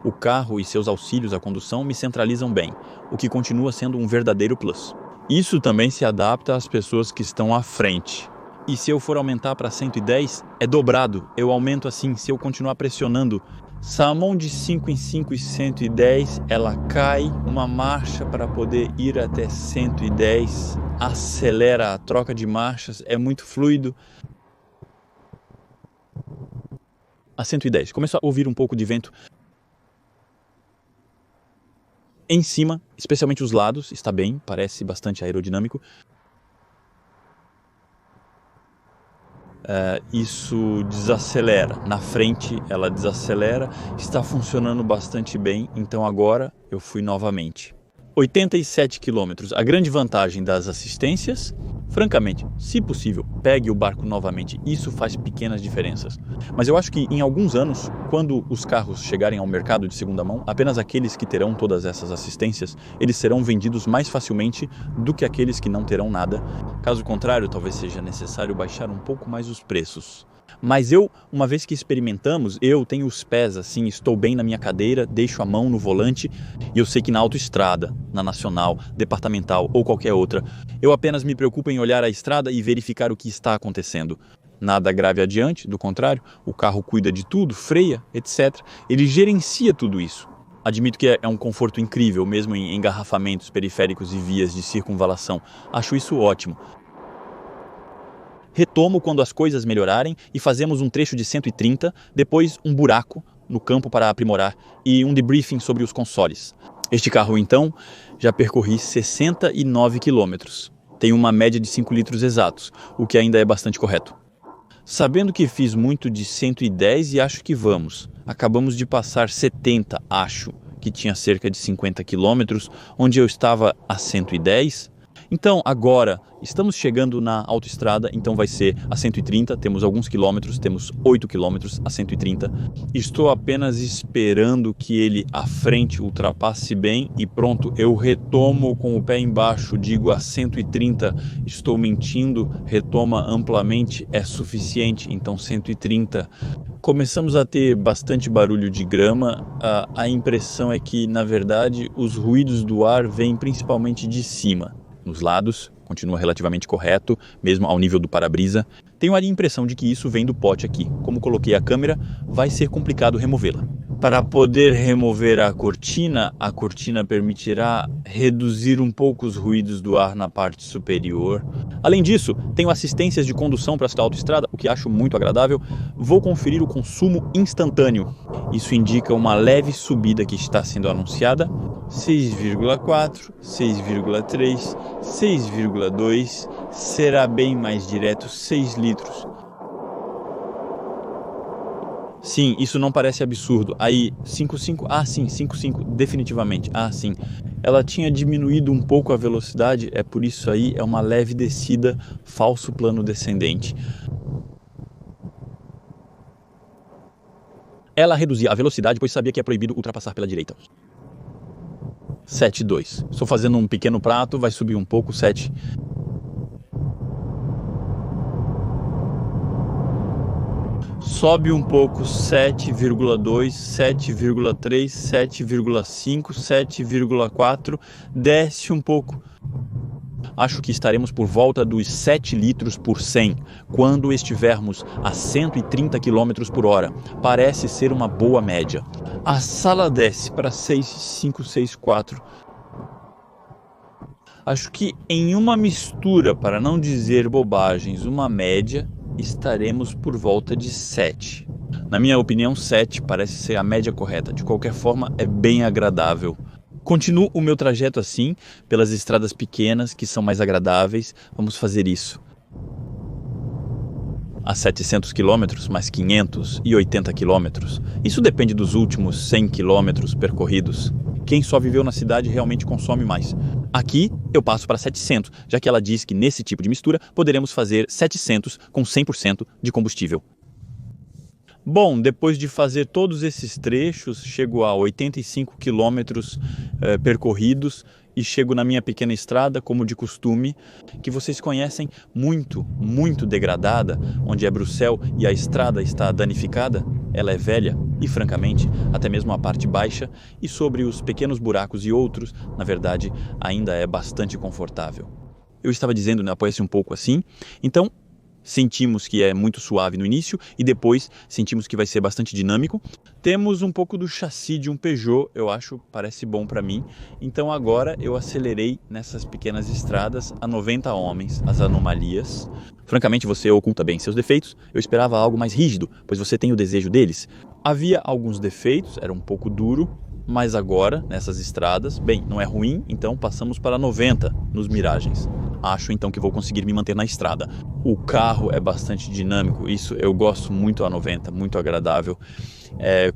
O carro e seus auxílios à condução me centralizam bem, o que continua sendo um verdadeiro plus. Isso também se adapta às pessoas que estão à frente. E se eu for aumentar para 110, é dobrado. Eu aumento assim, se eu continuar pressionando. Salmão de 5 em 5 e 110, ela cai uma marcha para poder ir até 110, acelera a troca de marchas, é muito fluido. A 110, começo a ouvir um pouco de vento. Em cima, especialmente os lados, está bem, parece bastante aerodinâmico. Isso desacelera. Na frente ela desacelera, está funcionando bastante bem, então agora eu fui novamente. 87 km. A grande vantagem das assistências, francamente, se possível, pegue o barco novamente. Isso faz pequenas diferenças. Mas eu acho que em alguns anos, quando os carros chegarem ao mercado de segunda mão, apenas aqueles que terão todas essas assistências, eles serão vendidos mais facilmente do que aqueles que não terão nada. Caso contrário, talvez seja necessário baixar um pouco mais os preços. Mas uma vez que experimentamos, eu tenho os pés assim, estou bem na minha cadeira, deixo a mão no volante e eu sei que na autoestrada, na nacional, departamental ou qualquer outra, eu apenas me preocupo em olhar a estrada e verificar o que está acontecendo. Nada grave adiante, do contrário, o carro cuida de tudo, freia, etc. Ele gerencia tudo isso. Admito que é um conforto incrível, mesmo em engarrafamentos periféricos e vias de circunvalação. Acho isso ótimo. Retomo quando as coisas melhorarem e fazemos um trecho de 130, depois um buraco no campo para aprimorar e um debriefing sobre os consoles. Este carro, então, já percorri 69 quilômetros. Tem uma média de 5 litros exatos, o que ainda é bastante correto. Sabendo que fiz muito de 110 e acho que vamos. Acabamos de passar 70, acho, que tinha cerca de 50 quilômetros, onde eu estava a 110. Então, agora, estamos chegando na autoestrada, então vai ser a 130, temos alguns quilômetros, temos 8 quilômetros a 130. Estou apenas esperando que ele à frente ultrapasse bem e pronto, eu retomo com o pé embaixo, digo a 130, estou mentindo, retoma amplamente, é suficiente, então 130. Começamos a ter bastante barulho de grama, a impressão é que, na verdade, os ruídos do ar vêm principalmente de cima. Nos lados, continua relativamente correto, mesmo ao nível do para-brisa. Tenho a impressão de que isso vem do pote aqui. Como coloquei a câmera, vai ser complicado removê-la. Para poder remover a cortina permitirá reduzir um pouco os ruídos do ar na parte superior. Além disso, tenho assistências de condução para esta autoestrada, o que acho muito agradável. Vou conferir o consumo instantâneo. Isso indica uma leve subida que está sendo anunciada. 6,4, 6,3, 6,2, será bem mais direto, 6 litros. Sim, isso não parece absurdo. Aí, 5,5, sim, 5,5, definitivamente, sim. Ela tinha diminuído um pouco a velocidade, é por isso aí, é uma leve descida, falso plano descendente. Ela reduzia a velocidade, pois sabia que é proibido ultrapassar pela direita. 7,2. Estou fazendo um pequeno prato, vai subir um pouco, 7. Sobe um pouco, 7,2, 7,3, 7,5, 7,4, desce um pouco. Acho que estaremos por volta dos 7 litros por 100, quando estivermos a 130 km por hora. Parece ser uma boa média. A sala desce para 6,5, 6,4. Acho que em uma mistura, para não dizer bobagens, uma média, estaremos por volta de 7. Na minha opinião, 7 parece ser a média correta. De qualquer forma, é bem agradável. Continuo o meu trajeto assim, pelas estradas pequenas, que são mais agradáveis. Vamos fazer isso. A 700 km, mais 580 km. Isso depende dos últimos 100 km percorridos. Quem só viveu na cidade realmente consome mais. Aqui eu passo para 700, já que ela diz que nesse tipo de mistura poderemos fazer 700 com 100% de combustível. Bom, depois de fazer todos esses trechos, chego a 85 quilômetros percorridos e chego na minha pequena estrada, como de costume, que vocês conhecem muito, muito degradada, onde é Bruxelas e a estrada está danificada. Ela é velha e, francamente, até mesmo a parte baixa, e sobre os pequenos buracos e outros, na verdade, ainda é bastante confortável. Eu estava dizendo, né, apoia-se um pouco assim, então sentimos que é muito suave no início e depois sentimos que vai ser bastante dinâmico. Temos um pouco do chassi de um Peugeot, eu acho, parece bom para mim. Então agora eu acelerei nessas pequenas estradas a 90 ohms, as anomalias. Francamente, você oculta bem seus defeitos. Eu esperava algo mais rígido, pois você tem o desejo deles. Havia alguns defeitos, era um pouco duro, mas agora, nessas estradas, bem, não é ruim, então passamos para 90 nos Miragens. Acho então que vou conseguir me manter na estrada. O carro é bastante dinâmico, isso eu gosto muito a 90, muito agradável.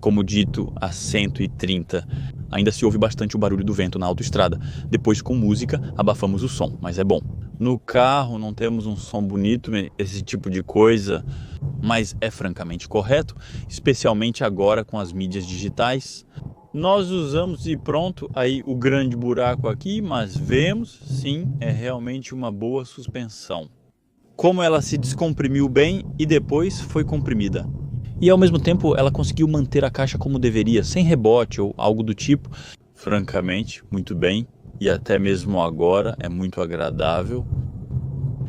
Como dito, a 130 ainda se ouve bastante o barulho do vento na autoestrada. Depois com música abafamos o som, mas é bom. No carro não temos um som bonito, esse tipo de coisa, mas é francamente correto, especialmente agora com as mídias digitais. Nós usamos e pronto, aí o grande buraco aqui, mas vemos, sim, é realmente uma boa suspensão. como ela se descomprimiu bem e depois foi comprimida. E ao mesmo tempo ela conseguiu manter a caixa como deveria, sem rebote ou algo do tipo. Francamente, muito bem, e até mesmo agora é muito agradável.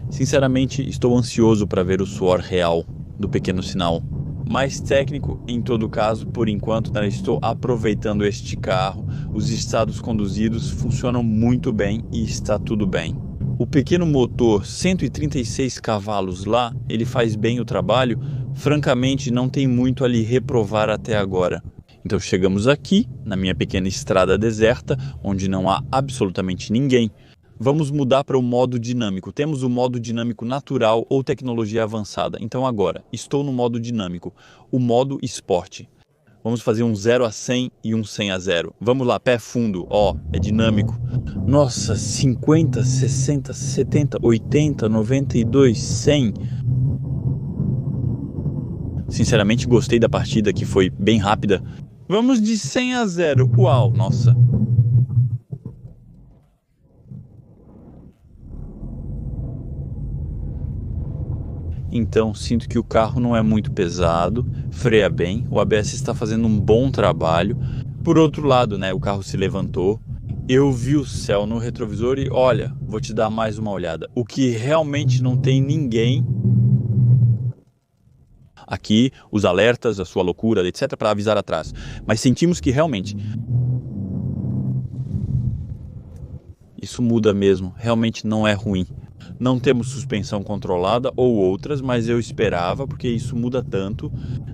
Sinceramente, estou ansioso para ver o suor real do pequeno sinal. Mais técnico, em todo caso, por enquanto, né, estou aproveitando este carro. Os estados conduzidos funcionam muito bem e está tudo bem. O pequeno motor 136 cavalos lá, ele faz bem o trabalho. Francamente, não tem muito a lhe reprovar até agora. Então chegamos aqui, na minha pequena estrada deserta, onde não há absolutamente ninguém. Vamos mudar para o modo dinâmico. Temos o modo dinâmico natural ou tecnologia avançada. Então agora, estou no modo dinâmico, o modo esporte. Vamos fazer um 0 a 100 e um 100 a 0. Vamos lá, pé fundo, é dinâmico. Nossa, 50, 60, 70, 80, 92, 100. Sinceramente, gostei da partida, que foi bem rápida. Vamos de 100 a 0. Uau, nossa. Então sinto que o carro não é muito pesado, freia bem, o ABS está fazendo um bom trabalho. Por outro lado, né, o carro se levantou, eu vi o céu no retrovisor e olha, vou te dar mais uma olhada. O que realmente não tem ninguém. Aqui, os alertas, a sua loucura, etc, para avisar atrás. Mas sentimos que realmente isso muda mesmo, realmente não é ruim. Não temos suspensão controlada ou outras, mas eu esperava, porque isso muda tanto.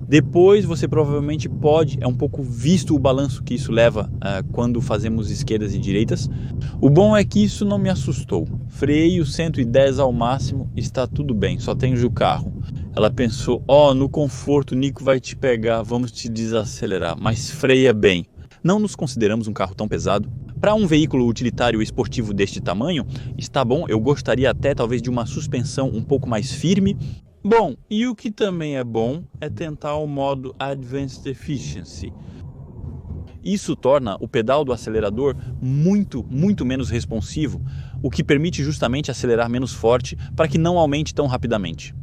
Depois você provavelmente pode, é um pouco visto o balanço que isso leva quando fazemos esquerdas e direitas. O bom é que isso não me assustou. Freio 110 ao máximo, está tudo bem, só tenho o carro. Ela pensou, no conforto, Nico vai te pegar, vamos te desacelerar, mas freia bem. Não nos consideramos um carro tão pesado. Para um veículo utilitário esportivo deste tamanho, está bom, eu gostaria até talvez de uma suspensão um pouco mais firme. Bom, e o que também é bom é tentar o modo Advanced Efficiency. Isso torna o pedal do acelerador muito menos responsivo, o que permite justamente acelerar menos forte para que não aumente tão rapidamente.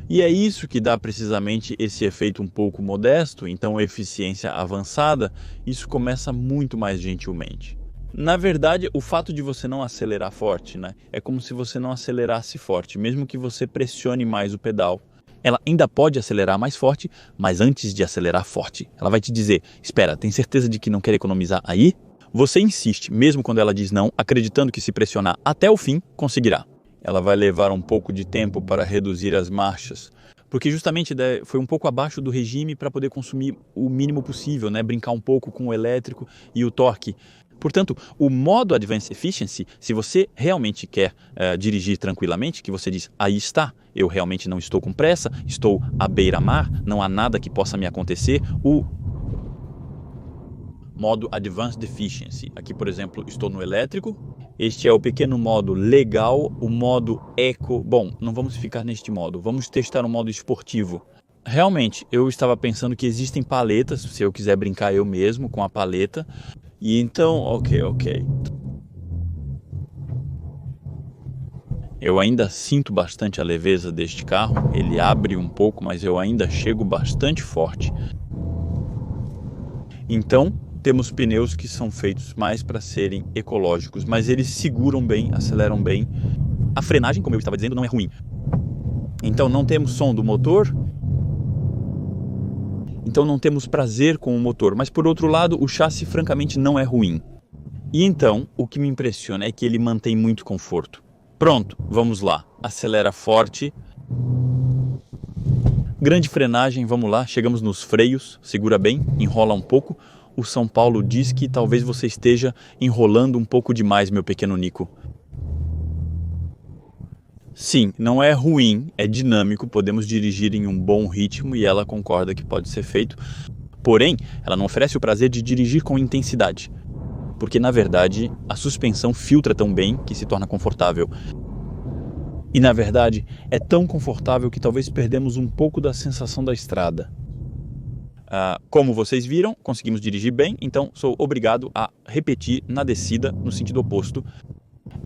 E é isso que dá precisamente esse efeito um pouco modesto, então eficiência avançada, isso começa muito mais gentilmente. Na verdade, o fato de você não acelerar forte, né, é como se você não acelerasse forte, mesmo que você pressione mais o pedal. Ela ainda pode acelerar mais forte, mas antes de acelerar forte, ela vai te dizer, espera, tem certeza de que não quer economizar aí? Você insiste, mesmo quando ela diz não, acreditando que se pressionar até o fim, conseguirá. Ela vai levar um pouco de tempo para reduzir as marchas, porque justamente foi um pouco abaixo do regime para poder consumir o mínimo possível, né? Brincar um pouco com o elétrico e o torque. Portanto, o modo Advanced Efficiency, se você realmente quer dirigir tranquilamente, que você diz, aí está, eu realmente não estou com pressa, estou à beira-mar, não há nada que possa me acontecer, o modo Advanced Efficiency. Aqui, por exemplo, estou no elétrico. Este é o pequeno modo legal, o modo eco. Bom, não vamos ficar neste modo, vamos testar o modo esportivo. Realmente, eu estava pensando que existem paletas, se eu quiser brincar eu mesmo com a paleta. E então, ok. Eu ainda sinto bastante a leveza deste carro, ele abre um pouco, mas eu ainda chego bastante forte. Então, temos pneus que são feitos mais para serem ecológicos, mas eles seguram bem, aceleram bem. A frenagem, como eu estava dizendo, não é ruim. Então não temos som do motor, então não temos prazer com o motor, mas por outro lado o chassi francamente não é ruim. E então o que me impressiona é que ele mantém muito conforto. Pronto, vamos lá, acelera forte. Grande frenagem, vamos lá, chegamos nos freios, segura bem, enrola um pouco. O São Paulo diz que talvez você esteja enrolando um pouco demais, meu pequeno Nico. Sim, não é ruim, é dinâmico, podemos dirigir em um bom ritmo e ela concorda que pode ser feito. Porém, ela não oferece o prazer de dirigir com intensidade, porque na verdade a suspensão filtra tão bem que se torna confortável. E na verdade é tão confortável que talvez perdemos um pouco da sensação da estrada. Como vocês viram, conseguimos dirigir bem, então sou obrigado a repetir na descida no sentido oposto.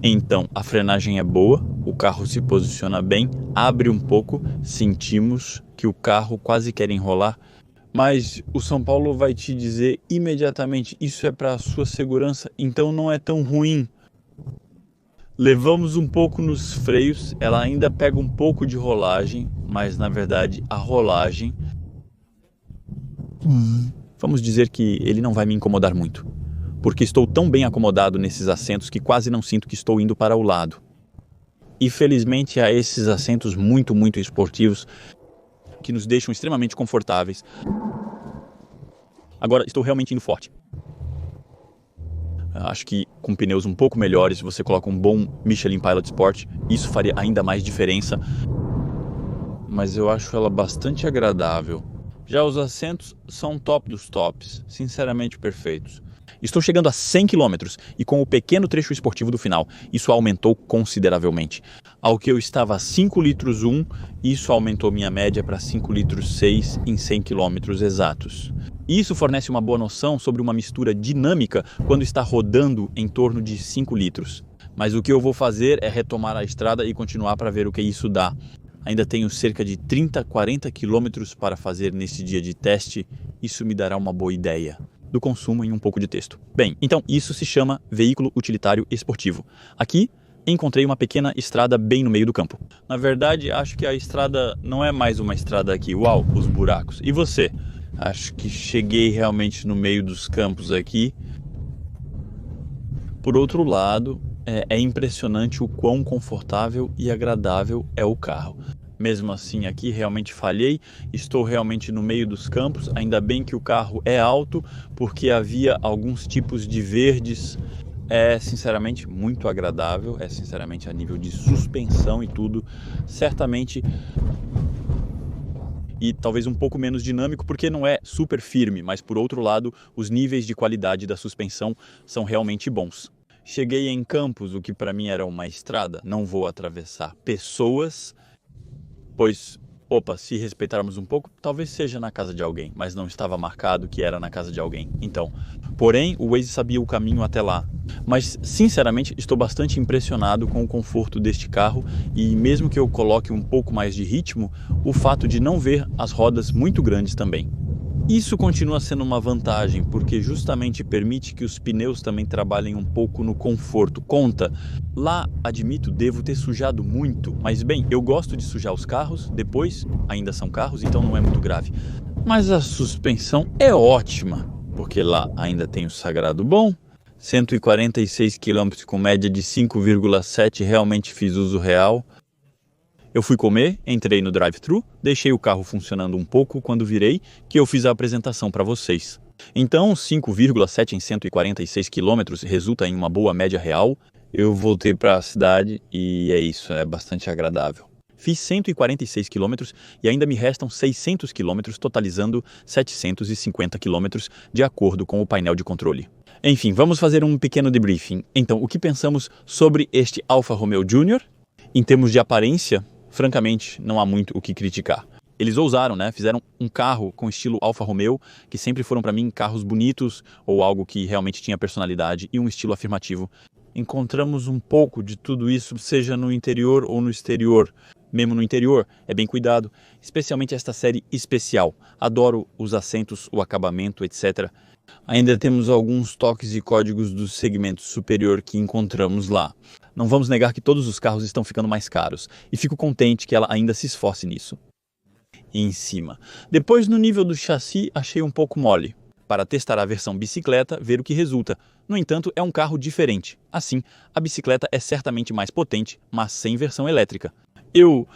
Então, a frenagem é boa, o carro se posiciona bem, abre um pouco, sentimos que o carro quase quer enrolar, mas o São Paulo vai te dizer imediatamente, isso é para a sua segurança, então não é tão ruim. Levamos um pouco nos freios, ela ainda pega um pouco de rolagem, mas na verdade a rolagem, vamos dizer que ele não vai me incomodar muito, porque estou tão bem acomodado nesses assentos que quase não sinto que estou indo para o lado. E felizmente há esses assentos muito esportivos que nos deixam extremamente confortáveis. Agora estou realmente indo forte. Acho que com pneus um pouco melhores, você coloca um bom Michelin Pilot Sport, isso faria ainda mais diferença. Mas eu acho ela bastante agradável. Já os assentos são top dos tops, sinceramente perfeitos. Estou chegando a 100 km e com o pequeno trecho esportivo do final, isso aumentou consideravelmente. Ao que eu estava a 5 litros 1, isso aumentou minha média para 5 litros 6 em 100 km exatos. Isso fornece uma boa noção sobre uma mistura dinâmica quando está rodando em torno de 5 litros. Mas o que eu vou fazer é retomar a estrada e continuar para ver o que isso dá. Ainda tenho cerca de 30, 40 quilômetros para fazer nesse dia de teste. Isso me dará uma boa ideia do consumo em um pouco de texto. Bem, então isso se chama veículo utilitário esportivo. Aqui encontrei uma pequena estrada bem no meio do campo. Na verdade, acho que a estrada não é mais uma estrada aqui. Uau, os buracos. E você? Acho que cheguei realmente no meio dos campos aqui. Por outro lado, é impressionante o quão confortável e agradável é o carro. Mesmo assim, aqui realmente falhei, estou realmente no meio dos campos, ainda bem que o carro é alto, porque havia alguns tipos de verdes, é sinceramente muito agradável, é sinceramente a nível de suspensão e tudo, certamente, e talvez um pouco menos dinâmico, porque não é super firme, mas por outro lado, os níveis de qualidade da suspensão são realmente bons. Cheguei em Campos, o que para mim era uma estrada, não vou atravessar pessoas, pois, se respeitarmos um pouco, talvez seja na casa de alguém, mas não estava marcado que era na casa de alguém. Então, porém, o Waze sabia o caminho até lá. Mas, sinceramente, estou bastante impressionado com o conforto deste carro e mesmo que eu coloque um pouco mais de ritmo, o fato de não ver as rodas muito grandes também. Isso continua sendo uma vantagem, porque justamente permite que os pneus também trabalhem um pouco no conforto. Conta, lá, admito, devo ter sujado muito, mas bem, eu gosto de sujar os carros, depois ainda são carros, então não é muito grave. Mas a suspensão é ótima, porque lá ainda tem o sagrado bom, 146 km com média de 5,7, realmente fiz uso real. Eu fui comer, entrei no drive-thru, deixei o carro funcionando um pouco quando virei, que eu fiz a apresentação para vocês. Então, 5,7 em 146 km resulta em uma boa média real. Eu voltei para a cidade e é isso, é bastante agradável. Fiz 146 km e ainda me restam 600 km, totalizando 750 km de acordo com o painel de controle. Enfim, vamos fazer um pequeno debriefing. Então, o que pensamos sobre este Alfa Romeo Jr? Em termos de aparência, francamente, não há muito o que criticar. Eles ousaram, né? Fizeram um carro com estilo Alfa Romeo, que sempre foram para mim carros bonitos ou algo que realmente tinha personalidade e um estilo afirmativo. Encontramos um pouco de tudo isso, seja no interior ou no exterior. Mesmo no interior, é bem cuidado, especialmente esta série especial. Adoro os assentos, o acabamento, etc. Ainda temos alguns toques e códigos do segmento superior que encontramos lá. Não vamos negar que todos os carros estão ficando mais caros, e fico contente que ela ainda se esforce nisso. E em cima. Depois, no nível do chassi, achei um pouco mole. Para testar a versão bicicleta, ver o que resulta. No entanto, é um carro diferente. Assim, a bicicleta é certamente mais potente, mas sem versão elétrica. Eu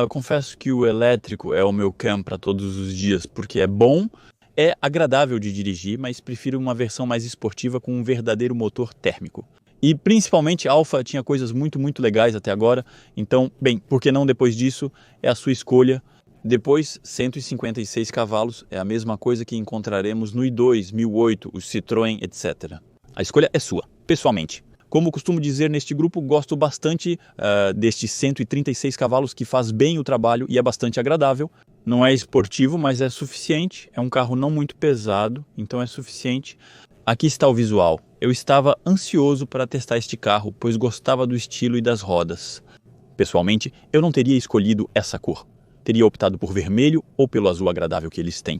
confesso que o elétrico é o meu cam para todos os dias, porque é bom, é agradável de dirigir, mas prefiro uma versão mais esportiva com um verdadeiro motor térmico. E principalmente a Alfa tinha coisas muito legais até agora, então, bem, por que não depois disso? É a sua escolha. Depois, 156 cavalos, é a mesma coisa que encontraremos no i2, 1008, o Citroën, etc. A escolha é sua, pessoalmente. Como costumo dizer neste grupo, gosto bastante destes 136 cavalos que faz bem o trabalho e é bastante agradável. Não é esportivo, mas é suficiente. É um carro não muito pesado, então é suficiente. Aqui está o visual. Eu estava ansioso para testar este carro, pois gostava do estilo e das rodas. Pessoalmente, eu não teria escolhido essa cor. Teria optado por vermelho ou pelo azul agradável que eles têm.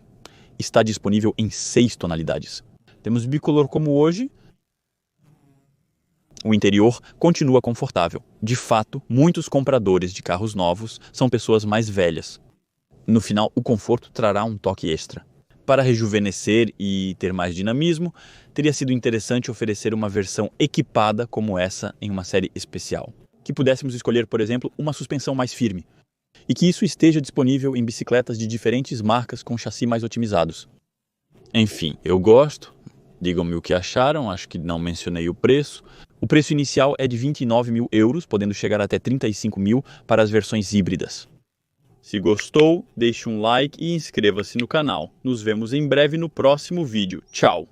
Está disponível em 6 tonalidades. Temos bicolor como hoje. O interior continua confortável. De fato, muitos compradores de carros novos são pessoas mais velhas. No final, o conforto trará um toque extra. Para rejuvenescer e ter mais dinamismo, teria sido interessante oferecer uma versão equipada como essa em uma série especial. Que pudéssemos escolher, por exemplo, uma suspensão mais firme. E que isso esteja disponível em bicicletas de diferentes marcas com chassi mais otimizados. Enfim, eu gosto. Digam-me o que acharam, acho que não mencionei o preço. O preço inicial é de 29 mil euros, podendo chegar até 35 mil para as versões híbridas. Se gostou, deixe um like e inscreva-se no canal. Nos vemos em breve no próximo vídeo. Tchau!